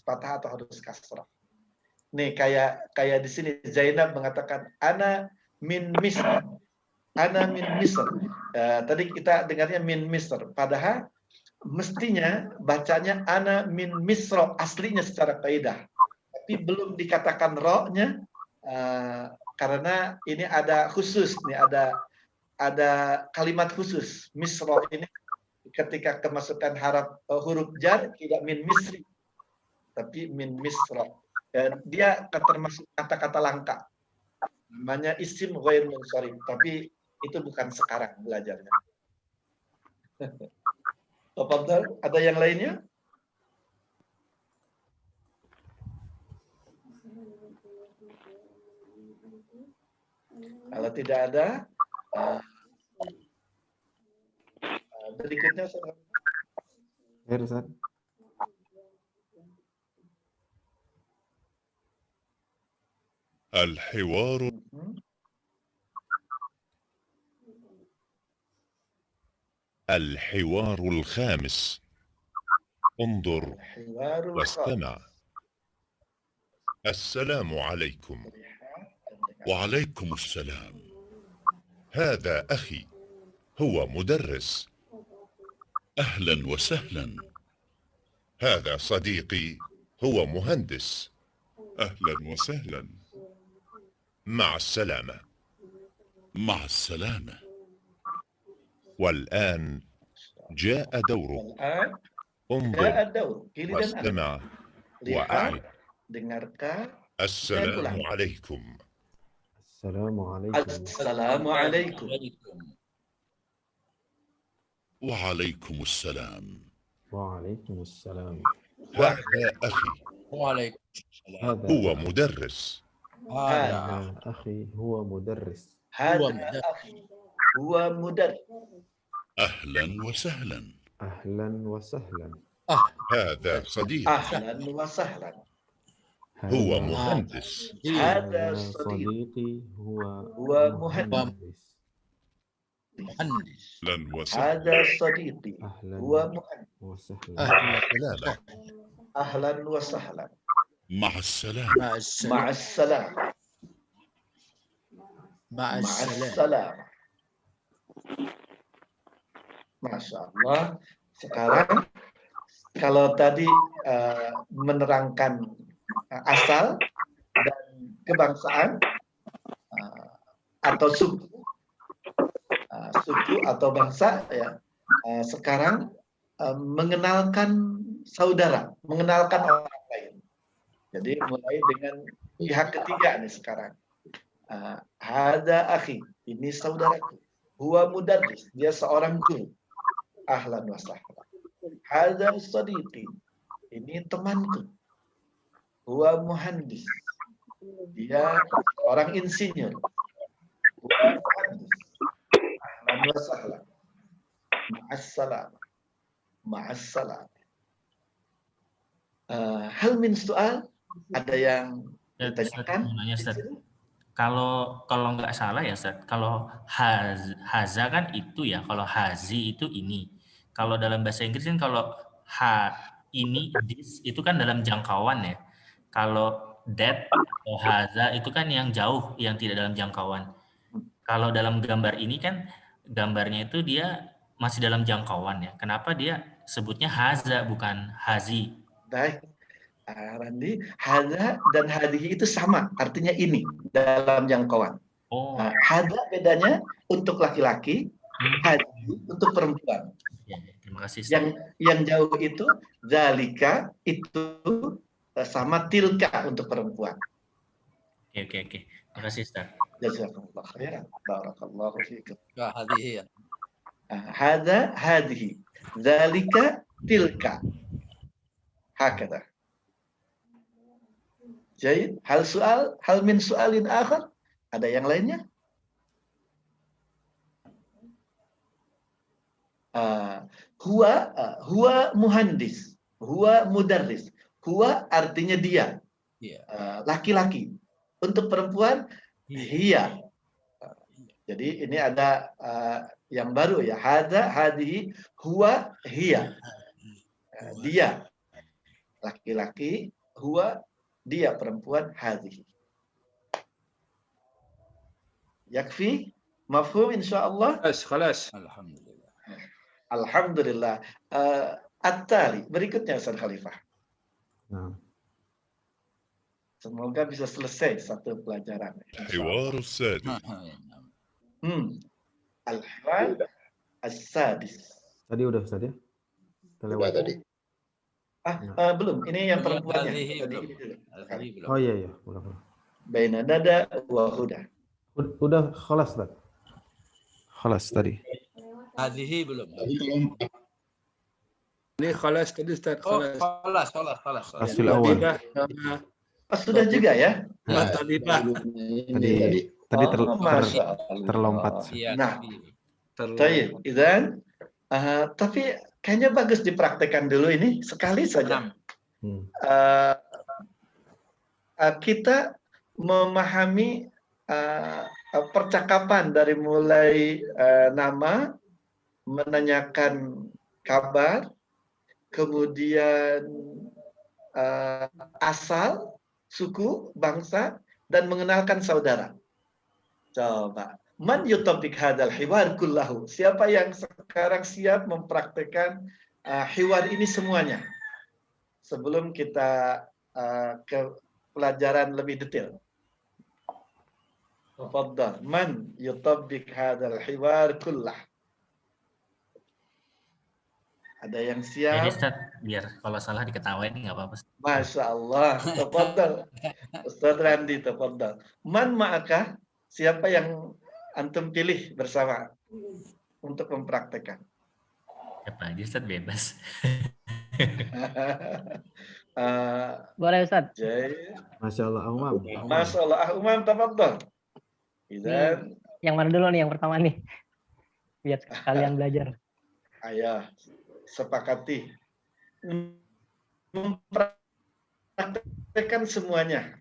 fathah atau harus kasrah. Nih kayak di sini Zainab mengatakan ana min Misr. Ana min Misr. Tadi kita dengarnya min Misr, padahal mestinya bacanya ana min Misro aslinya secara kaidah. Tapi belum dikatakan ro-nya karena ini ada khusus nih, ada kalimat khusus. Misro ini ketika kemasukan huruf jar tidak min misri tapi min misro. Dan dia termasuk kata-kata langka. Namanya isim ghair munsharif, tapi itu bukan sekarang belajarnya. Tafadhal, ada yang lainnya? Kalau tidak ada, berikutnya Ustaz. الحوار الخامس. انظر واستمع. السلام عليكم. وعليكم السلام. هذا أخي هو مدرس. أهلا وسهلا. هذا صديقي هو مهندس. أهلا وسهلا. مع السلامة. مع السلامة. والآن جاء دورك. انظر واستمع وأعد. السلام عليكم. السلام عليكم. السلام عليكم. وعليكم السلام. وعليكم السلام. هذا أخي. وعليكم السلام. هو مدرس. هذا أخي هو مدرس. هذا أخي هو مدرس. أهلا وسهلا. أهلا وسهلا. هذا صديقي. أهلا وسهلا. هو مهندس. هذا صديقي هو مهندس. أهلا وسهلا. هذا صديقي هو مهندس. وسهلا. أهلا وسهلا. مع السلامة. مع السلامة. مع السلامة. Masya Allah. Sekarang kalau tadi menerangkan asal dan kebangsaan atau suku atau bangsa ya, sekarang mengenalkan saudara, mengenalkan orang lain. Jadi mulai dengan pihak ketiga nih sekarang. Hada akhi, ini saudaraku. Huwa mudarris, dia seorang guru. Ahlan wa sahlan. Hada sadiqi, ini temanku. Huwa muhandis, dia seorang insinyur. Huwa muhandis. Ahlan wa sahlan. Ma'assalam. Ma'assalam. Hal min soal, ada yang ditanyakan? Kalau nggak salah ya Ustaz, kalau haza kan itu ya, kalau hazi itu ini. Kalau dalam bahasa Inggris kan kalau ini this itu kan dalam jangkauan ya. Kalau that atau haza itu kan yang jauh, yang tidak dalam jangkauan. Kalau dalam gambar ini kan gambarnya itu dia masih dalam jangkauan ya. Kenapa dia sebutnya haza bukan hazi? Baik. Randi, hada dan hadihi itu sama, artinya ini dalam jangkauan. Hada bedanya untuk laki-laki, hadihi untuk perempuan. Ya, terima kasih. Yang jauh itu zalika itu sama tilka untuk perempuan. Oke. Terima kasih Ustaz. Jazakumullah khairan. Barakallahu fiikum. Hadihi ya. Hada hadihi. Zalika tilka. Hakata. Jadi, hal min su'alin akhar? Ada yang lainnya? Huwa muhandis, huwa mudarris. Huwa artinya dia, laki-laki. Untuk perempuan, hiya. Jadi ini ada yang baru ya. Hadza, hadihi, huwa, hiya. Dia, laki-laki. Huwa, dia perempuan. Hadihi. Yakfi? Mafhum insyaallah? Khalas. Alhamdulillah. Alhamdulillah. At-tali, berikutnya Ustaz Khalifah. Semoga bisa selesai satu pelajaran. حوار السادس. Al-hiwar as-sadis. Tadi udah Ustaz ya? Sudah tadi. Belum. Ini yang perempuannya. Oh iya. Boleh. Baina nada wa huda. Udah khalas Ustaz. Khalas tadi. Hadhihi belum. Ini khalas tadi Ustaz. Khalas. Hasil awal. Sudah juga ya? Tadi terlompat. Nah, tapi kayaknya bagus dipraktekkan dulu ini sekali saja. Kita memahami percakapan dari mulai nama, menanyakan kabar, kemudian asal, suku, bangsa, dan mengenalkan saudara. Coba, man yutobik hadal hiwar kullahu. Siapa yang sekarang siap mempraktekkan hiwar ini semuanya? Sebelum kita ke pelajaran lebih detail. Tafadhal, man yutobik hadal hiwar kullah. Ada yang siap? Jadi Ustaz, biar kalau salah diketawain nggak apa-apa. Masya Allah. Tafadhal. Ustaz Randi, tafadhal. Man ma'aka? Siapa yang antum pilih bersama untuk mempraktekkan? Siapa aja Ustaz, bebas. Boleh Ustaz. Masya Allah, Umam. Masya Allah, Umam, tafadhal. Yang mana dulu nih, yang pertama nih? Biar kalian belajar. Ayo, sepakati. Mempraktekkan semuanya.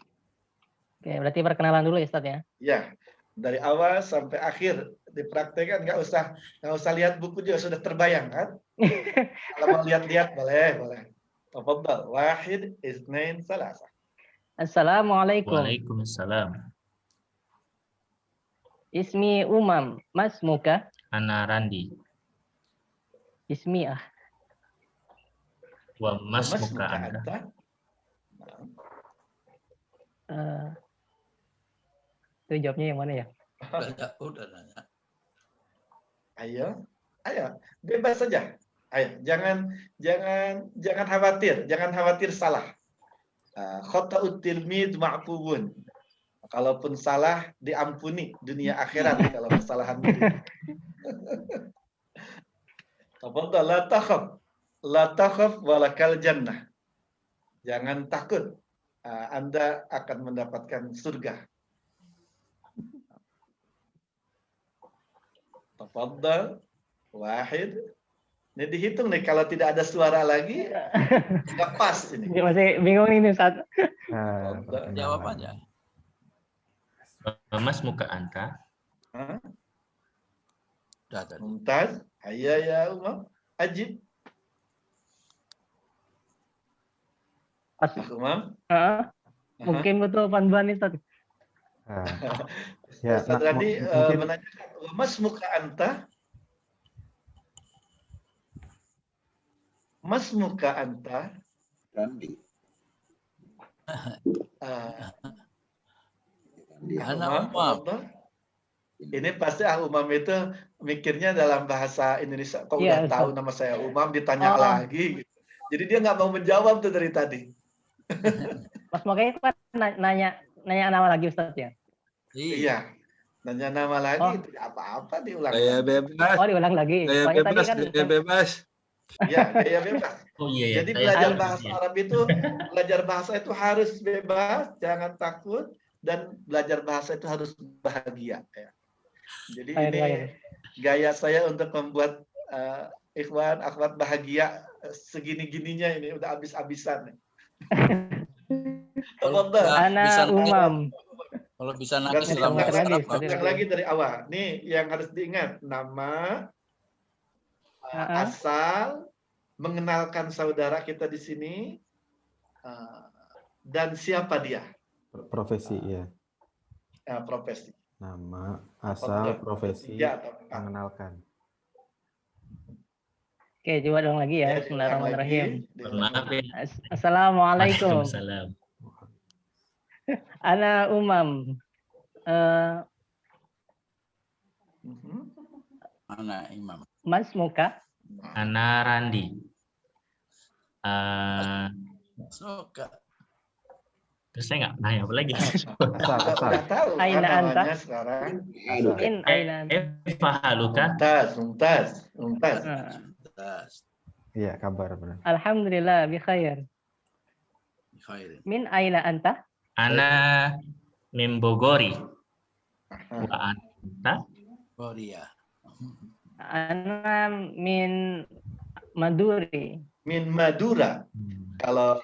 Oke, berarti perkenalan dulu ya Ustaz ya? Ya, dari awal sampai akhir dipraktekkan, nggak usah lihat buku juga sudah terbayang kan? Kalau mau lihat-lihat boleh. Tafadhal. Wahid, isnain, salasa. Assalamualaikum. Waalaikumsalam. Ismi Umam, Mas Muka. Ana Randi. Ismi Wa Mas Muka Anda. Itu jawabnya yang mana ya? Udah nanya. Ayo, bebas saja. Ayo, jangan khawatir salah. Khata'ut tilmid ma'fubun. Kalaupun salah diampuni dunia akhirat kalau kesalahan murid. Tafadhal, la takhaf walakal jannah. Jangan takut, Anda akan mendapatkan surga. Tafadhal, wahid. Ini dihitung nih, kalau tidak ada suara lagi, nggak pas ini. Masih bingung ini Ustaz. Jawab aja. Mas Muka Anta. Mumtaz. Hayya ya Umam. Ajib. Umam. Mungkin butuh panduan Ustaz. Ustaz Randi menanyakan, Mas Muka Anta. Mas Muka Anta. Randi. Umam. Ini pasti Umam itu mikirnya dalam bahasa Indonesia. Kok udah tahu nama saya Umam, ditanya lagi. Jadi dia nggak mau menjawab tuh dari tadi. Mas Muka itu kan nanya nama lagi Ustaz ya? Iya. Nanya nama lagi, tidak apa-apa diulang. Saya bebas. Oh, diulang lagi. Saya bebas. Ya, gaya bebas. Oh iya ya. Jadi Saya belajar tahu bahasa ya. Arab itu, belajar bahasa itu harus bebas, jangan takut, dan belajar bahasa itu harus bahagia. Ya. Jadi ini gaya saya untuk membuat ikhwan, akhwat bahagia segini-gininya ini udah habis-habisan. Ana Umam. Kalau bisa nangis Berarti dalam bahasa Arab, yang lagi dari awal. Nih yang harus diingat, nama, asal, mengenalkan saudara kita di sini, dan siapa dia. Profesi, ya. Profesi. Nama, asal, profesi, mengenalkan. Oke, coba dong lagi ya. Bismillahirrahmanirrahim. Maaf ya. Assalamualaikum. Waalaikumsalam. Ana Umam. Ana Imam. Mas Muka. Ana Randi. Suka. Terus saya nggak nanya apa lagi. Aina anta? Aina anta? Fahaluka. Mumtaz. Iya, kabar benar. Alhamdulillah bi khair. Min aina anta? Ana min Bogori. Wa anta? Boria. Ana min Maduri. Min Madura. Kalau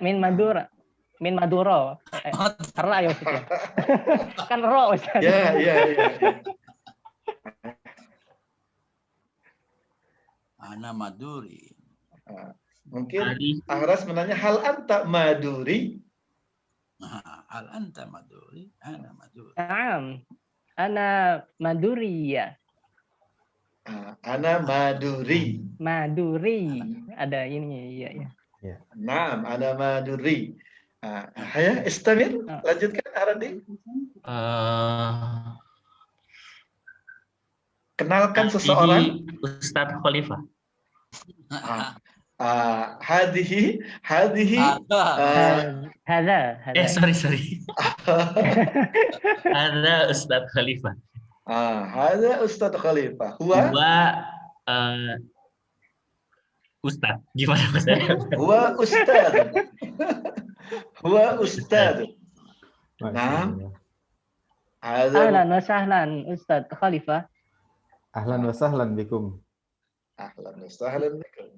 min Madura. Min Maduro. Karena ayo Ustaz. Kan ro Ustaz. Ya. Ana Maduri. Mungkin Ahras menanya hal anta Maduri. Hal anta Maduri. Ana Maduri. Naam. Ana Maduriya. Ana Maduri. Maduri. Ada ini ya. Naam, ana Maduri. Ya, istamir. Lanjutkan Arandi. Kenalkan seseorang. Ustadz Khalifah. Hadihi. Sorry. Ada Ustadz Khalifah. Ada Ustadz Khalifah. Huwa Ustadz. Gimana Mas? Huwa Ustadz. Nah. Ahlan wa sahlan Ustadz Khalifah. Ahlan wa sahlan bikum. Ahlan wa sahlan bikum.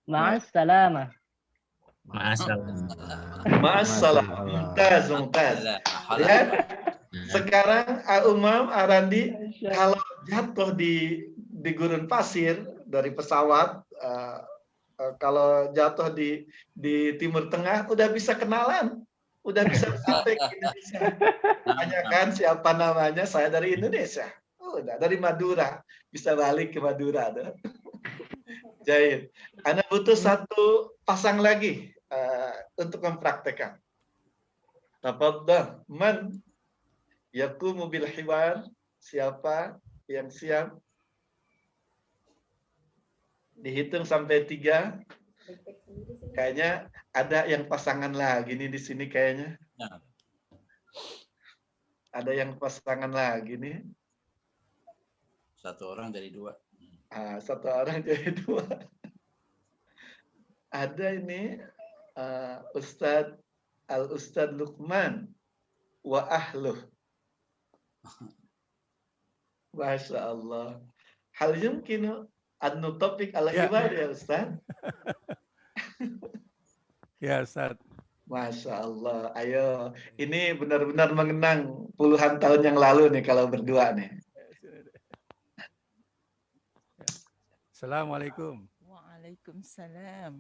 Ma'assalamah. Ma'assalam. Mumtaz. Ya. Sekarang Umam, Arandi, kalau jatuh di gurun pasir dari pesawat, kalau jatuh di Timur Tengah, udah bisa kenalan, udah bisa sampai ke Indonesia. Tanyakan siapa namanya, saya dari Indonesia. Udah dari Madura, bisa balik ke Madura. Jahit. Anda butuh satu pasang lagi untuk mempraktekkan. Tafadhal, man yaqumu bil hiwar, siapa yang siap? Dihitung sampai 3. Kayaknya ada yang pasangan lagi nih di sini kayaknya. Ada yang pasangan lagi nih. Satu orang jadi 2. Satu orang jadi 2. Ada ini Ustadz Luqman wa ahluh. Masya Allah. Hal yumkinu an nutopik al-hiwar ya Ustaz? Ya Ustaz. Masya Allah. Ayo, ini benar-benar mengenang puluhan tahun yang lalu nih kalau berdua nih. Assalamualaikum. Waalaikumsalam.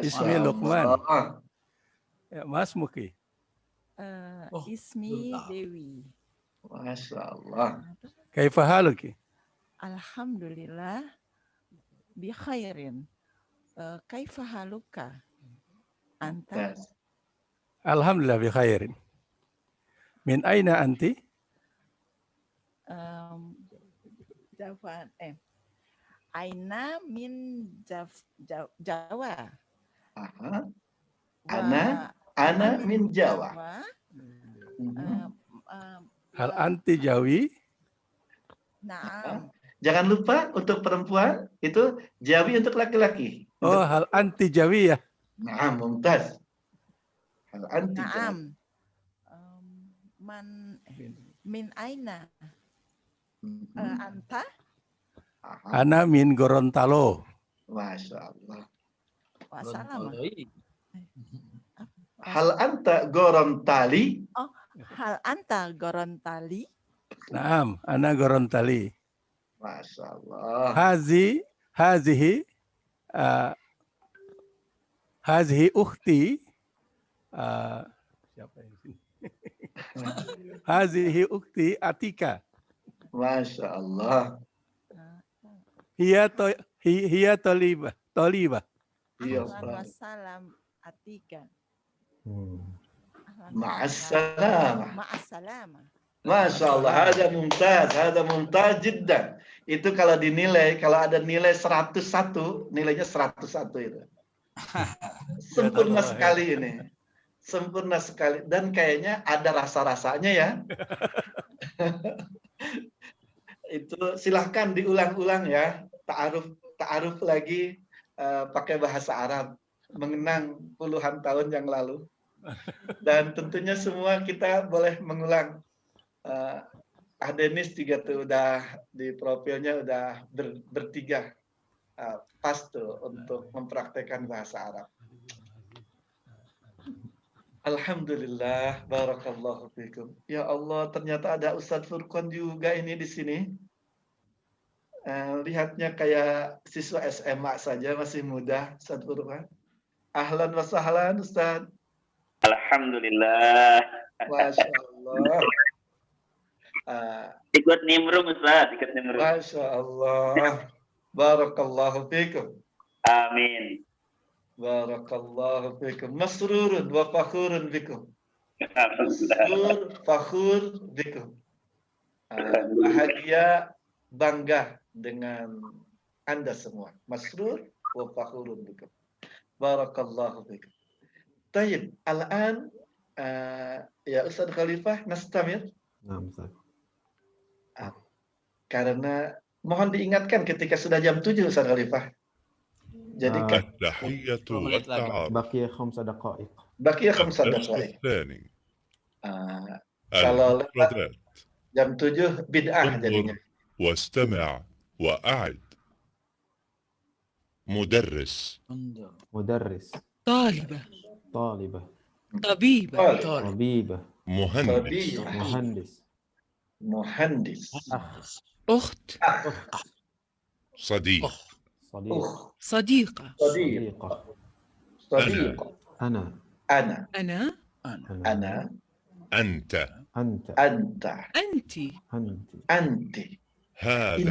Ismi Luqman. Ya, Mas Muki. Ismi Dewi. Masya Allah. Kaifa haluki? Alhamdulillah bi khairin. Kaifa haluka? Anta? Alhamdulillah bi khairin. Min aina anti? Jawaban Aina min Jawa. Ana min Jawa. Hal anti Jawi? Naam. Jangan lupa untuk perempuan itu jawi untuk laki-laki. Oh, hal anti jawiyah. Nah, mumtaz. Hal anti jawi. Naam. Man min aina anta? Ana min Gorontalo. Masya Allah. Wassalam. Hal anta Gorontali? Oh, hal anta Gorontali? Naam, ana Gorontali. Masya Allah. Hazihi ukhti. Siapa yang sini? Hazihi ukhti Atika. Masya Allah. Hiya tolibah. Iya, Ahlan wassalam Atika. Ma'assalamah. Ma'assalamah. Masya Allah, ada mumtaz jiddan. Itu kalau dinilai, kalau ada nilai 101, nilainya 101 itu. Sempurna sekali ini. Sempurna sekali. Dan kayaknya ada rasa-rasanya ya. Itu silahkan diulang-ulang ya. Ta'aruf lagi pakai bahasa Arab. Mengenang puluhan tahun yang lalu. Dan tentunya semua kita boleh mengulang. Denis juga tuh udah di profilnya udah bertiga. Pas tuh untuk mempraktekkan bahasa Arab. Alhamdulillah, barakallahu fikum. Ya Allah, ternyata ada Ustadz Furqan juga ini di sini. Lihatnya kayak siswa SMA saja, masih muda, Ustadz Furqan. Ahlan wa sahlan, Ustadz. Alhamdulillah. Masya Allah. Ikut nimrung, Ustaz. Ikut nimrung. Masya Allah. Barakallahu fikum. Amin. Barakallahu fikum. Masrurun wa fakhurun bikum. Masrur, fakhur bikum. Bahagia, bangga dengan Anda semua. Masrur wa fakhurun bikum. Barakallahu fikum. Tayyib, al-an ya Ustaz Khalifah, nastamir. Nah, Ustaz. Karena mohon diingatkan ketika sudah jam 7 Ustaz Khalifah. Jadi At-tahiyyatu wat-ta'aruf. Baqiya 5 daqaiq. Baqiya 5 daqaiq. Kalau lewat jam 7 bid'ah jadinya. واستمع وأعد. مدرس. طالبة طالبة. طبيبة طبيبة. مهندس. مهندس. أخت صديق. صديقة أنا. أنت. هذه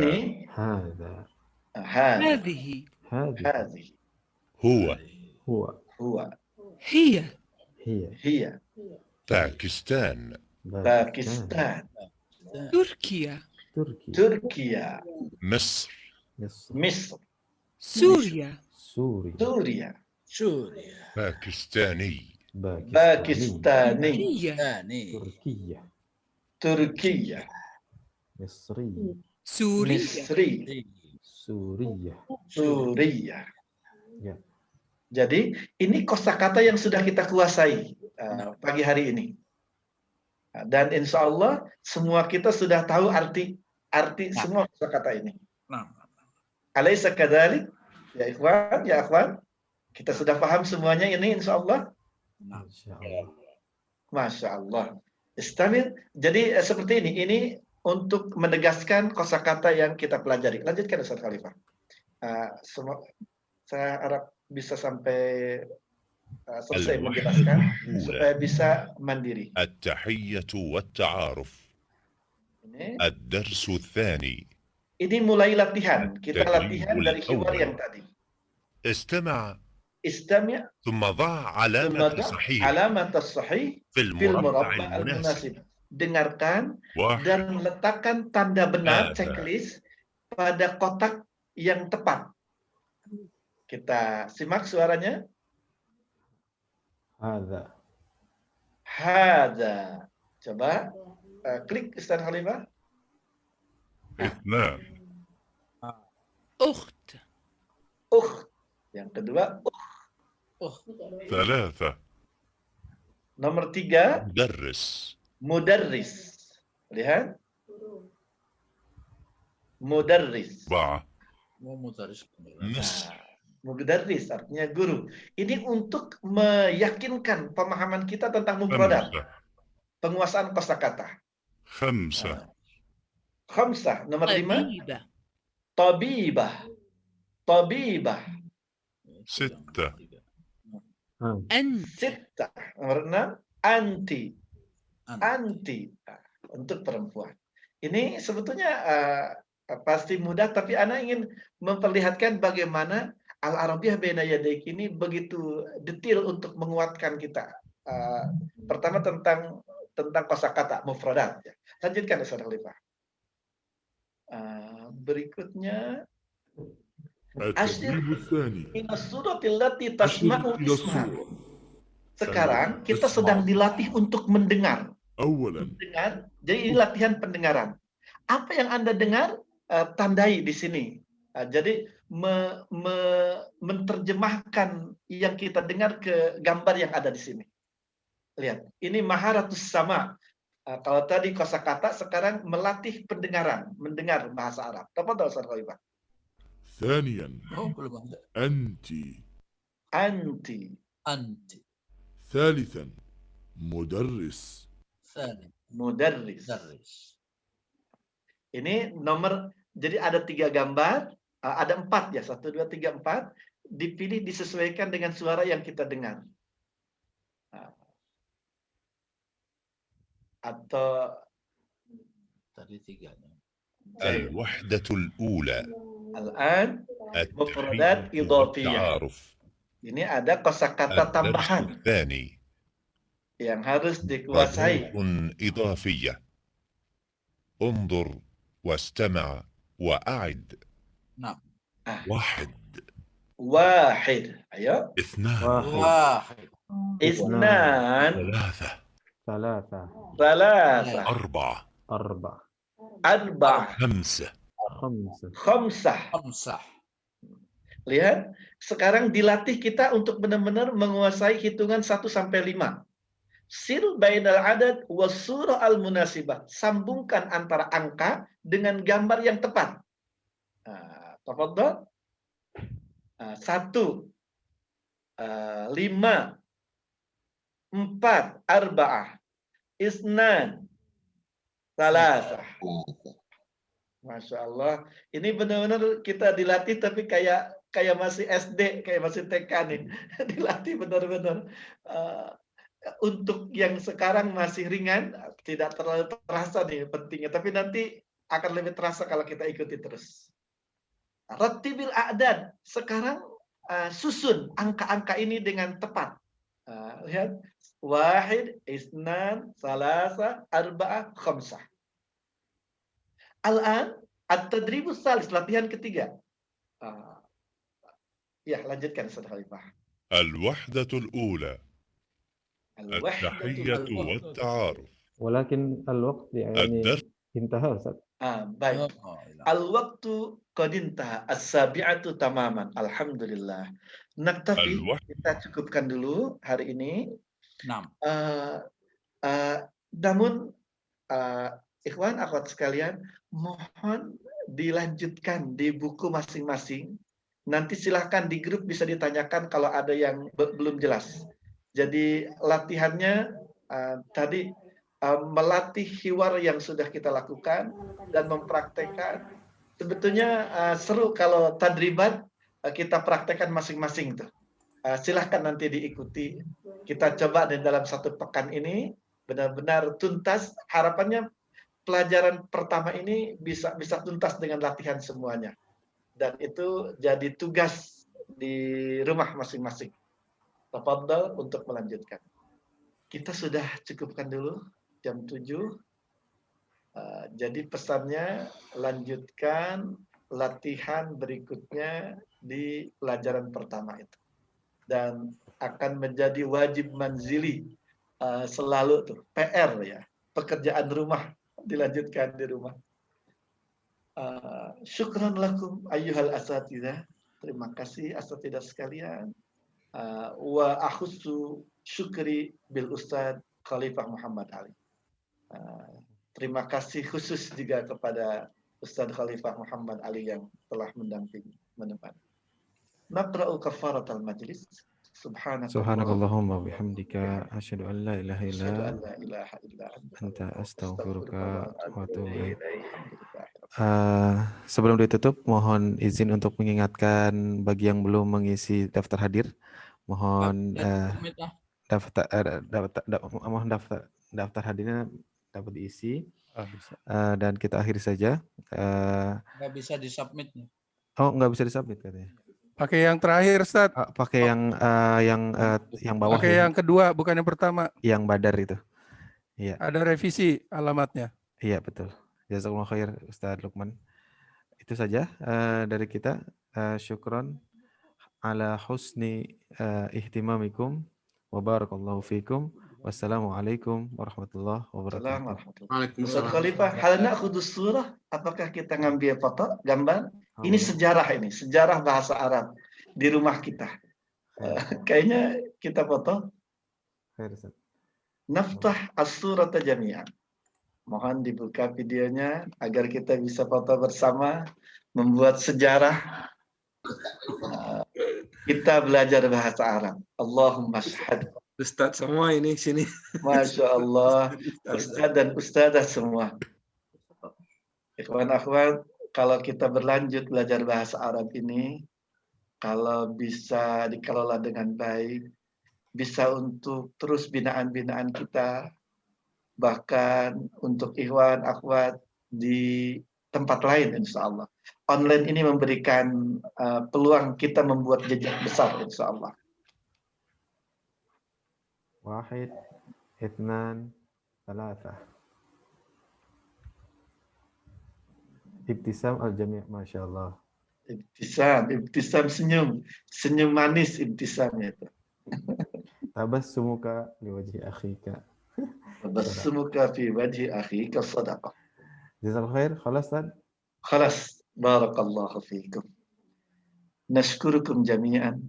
هو. هي باكستان. تركيا مصر. سوريا باكستاني. تركيا Suriah. Ya. Jadi ini kosakata yang sudah kita kuasai pagi hari ini. Dan insya Allah semua kita sudah tahu arti semua kosakata ini. Alaysa kadzalik? Ya ikhwan, ya akhwan. Kita sudah paham semuanya ini insya Allah. Masya Allah. Istamir. Jadi seperti ini. Ini untuk menegaskan kosakata yang kita pelajari. Lanjutkan Ustaz Khalifah. Saya harap bisa sampai selesai menjelaskan supaya bisa mandiri. التحية والتعارف. الدرس الثاني. Ini mulai latihan. Kita latihan dari hiwar yang tadi. استمع ثم ضع علامة الصحيح في المربع المناسب. Dengarkan dan letakkan tanda benar checklist pada kotak yang tepat. Kita simak suaranya. Hadza. Coba klik Ustaz Khalifah. Yang kedua, ثلاثة Nomor 3, مدرس mudarris. Lihat. Mudarris. 4 Nah, mudarris artinya guru. Ini untuk meyakinkan pemahaman kita tentang mufradat, 5 penguasaan kosakata. 5 Khamsah, nomor 5. طبيبة Tabibah. Tabibah. 6 أنت Sittah. Nomor 6. Anti. Anti. Nah, untuk perempuan. Ini sebetulnya pasti mudah, tapi Ana ingin memperlihatkan bagaimana Al-Arabiyah Baina Yadaik ini begitu detail untuk menguatkan kita. Pertama tentang kosakata mufradat. Ya. Lanjutkan Ustaz Khalifah. Berikutnya التدريب الثاني ila suratil lati tasma'u إلى isma. الصورة Sekarang kita sedang dilatih untuk mendengar. أولا Mendengar. Jadi ini latihan pendengaran. Apa yang Anda dengar, tandai di sini. Jadi menerjemahkan yang kita dengar ke gambar yang ada di sini. Lihat, ini maharatus sama. Kalau tadi kosakata, sekarang melatih pendengaran, mendengar bahasa Arab. Tafadhal Ustaz Khalifah. ثانيا أنت Anti. ثالثا مدرس Mudarris. Ini nomor, jadi ada 3 gambar, ada 4 ya, 1, 2, 3, 4. Dipilih disesuaikan dengan suara yang kita dengar. Atau tadi 3. الوحدة الأولى Al-an mufradat التحية idhafiyah. والتعارف Ini ada kosakata الدرس tambahan الثاني yang harus dikuasai. ردود إضافية انظر واستمع وأعد نعم. 1 Wahid. Ayo. 2 Isnan. 3 ثلاثة 4 Arba. 5 Khamsah. Lihat, sekarang dilatih kita untuk benar-benar menguasai hitungan 1 sampai 5. Sil bainal adad was surah al munasibah. Sambungkan antara angka dengan gambar yang tepat. Tafadhal. 1, 5, 4, arba'ah, isnan, salasah. Masya Allah. Ini benar-benar kita dilatih tapi kayak masih SD, kayak masih TK nih. Dilatih benar-benar. Untuk yang sekarang masih ringan, tidak terlalu terasa nih pentingnya. Tapi nanti akan lebih terasa kalau kita ikuti terus. Rattibil a'dad. Sekarang susun angka-angka ini dengan tepat. Lihat. 1, isnan, salasa, arba'ah, khamsah. Al-an, at-tadribus salis, latihan ketiga. Ya, lanjutkan Ustaz Khalifah. الوحدة الأولى التحية والتعارف ولكن الوقت يعني الدرس انتهى Ustaz. Baik. Al-waktu qad intaha, as-sabi'atu tamaman. Alhamdulillah. Naktafi, kita cukupkan dulu hari ini. Namun ikhwan akhwat sekalian, mohon dilanjutkan di buku masing-masing. Nanti silahkan di grup bisa ditanyakan kalau ada yang belum jelas. Jadi latihannya tadi melatih hiwar yang sudah kita lakukan dan mempraktekkan. Sebetulnya seru kalau tadribat kita praktekkan masing-masing tuh. Silahkan nanti diikuti. Kita coba di dalam 1 pekan ini benar-benar tuntas. Harapannya pelajaran pertama ini bisa tuntas dengan latihan semuanya. Dan itu jadi tugas di rumah masing-masing. Tafadhal untuk melanjutkan. Kita sudah cukupkan dulu jam 7. Jadi pesannya lanjutkan latihan berikutnya di pelajaran pertama itu. Dan akan menjadi wajib manzili selalu tuh PR ya, pekerjaan rumah dilanjutkan di rumah. Syukran lakum ayyuhal asatidzah. Terima kasih asatidzah sekalian. Wa akhussu syukri bil Ustadz Khalifah Muhammad Ali. Terima kasih khusus juga kepada Ustadz Khalifah Muhammad Ali yang telah mendampingi, menemani. Naqra'u kafaratul majlis. Subhanakallahumma bihamdika asyhadu an la ilaha illa anta astaghfiruka wa atubu ilaik. Sebelum ditutup, mohon izin untuk mengingatkan bagi yang belum mengisi daftar hadir, mohon daftar hadirnya dapat diisi. Dan kita akhiri saja. Nggak bisa disubmit. Oh, nggak bisa disubmit katanya. Pakai yang terakhir, Ustaz. Pakai yang bawah. Pakai yang kedua, bukan yang pertama. Yang badar itu. Iya. Ada revisi alamatnya. Iya, betul. Jazakallahu khair, Ustaz Lukman. Itu saja dari kita. Syukron ala husni ihtimamikum wa barakallahu fikum. Wassalamualaikum warahmatullahi wabarakatuh. Ustaz Khalifah, hal na'khudhu surah? Apakah kita ngambil foto, gambar? Ini sejarah bahasa Arab di rumah kita. Kayaknya kita foto. Naftah as-surata jami'an. Mohon dibuka videonya agar kita bisa foto bersama, membuat sejarah. Kita belajar bahasa Arab. Allahumma syahad. Ustadz semua ini sini. Masya Allah. Ustadz dan ustadzah semua. Ikhwan akhwat, kalau kita berlanjut belajar bahasa Arab ini, kalau bisa dikelola dengan baik, bisa untuk terus binaan-binaan kita, bahkan untuk ikhwan akhwat di tempat lain insya Allah. Online ini memberikan peluang kita membuat jejak besar insya Allah. Wahid, Ithnan, Thalatha. Ibtisam al-jami', Masya Allah. Ibtisam senyum manis ibtisamnya itu. Tabassumuka li wajhi akhika. Tabassumuka fi wajhi akhika sadaqah. Jazakallahu khair, khalas Tad? Khalas, barakallahu fiikum. Nashkurukum jami'an.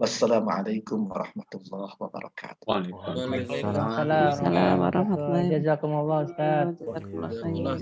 Wassalamualaikum warahmatullahi wabarakatuh. Waalaikumsalam warahmatullahi wabarakatuh. Jazakumullah Ustaz. Jazakumullah.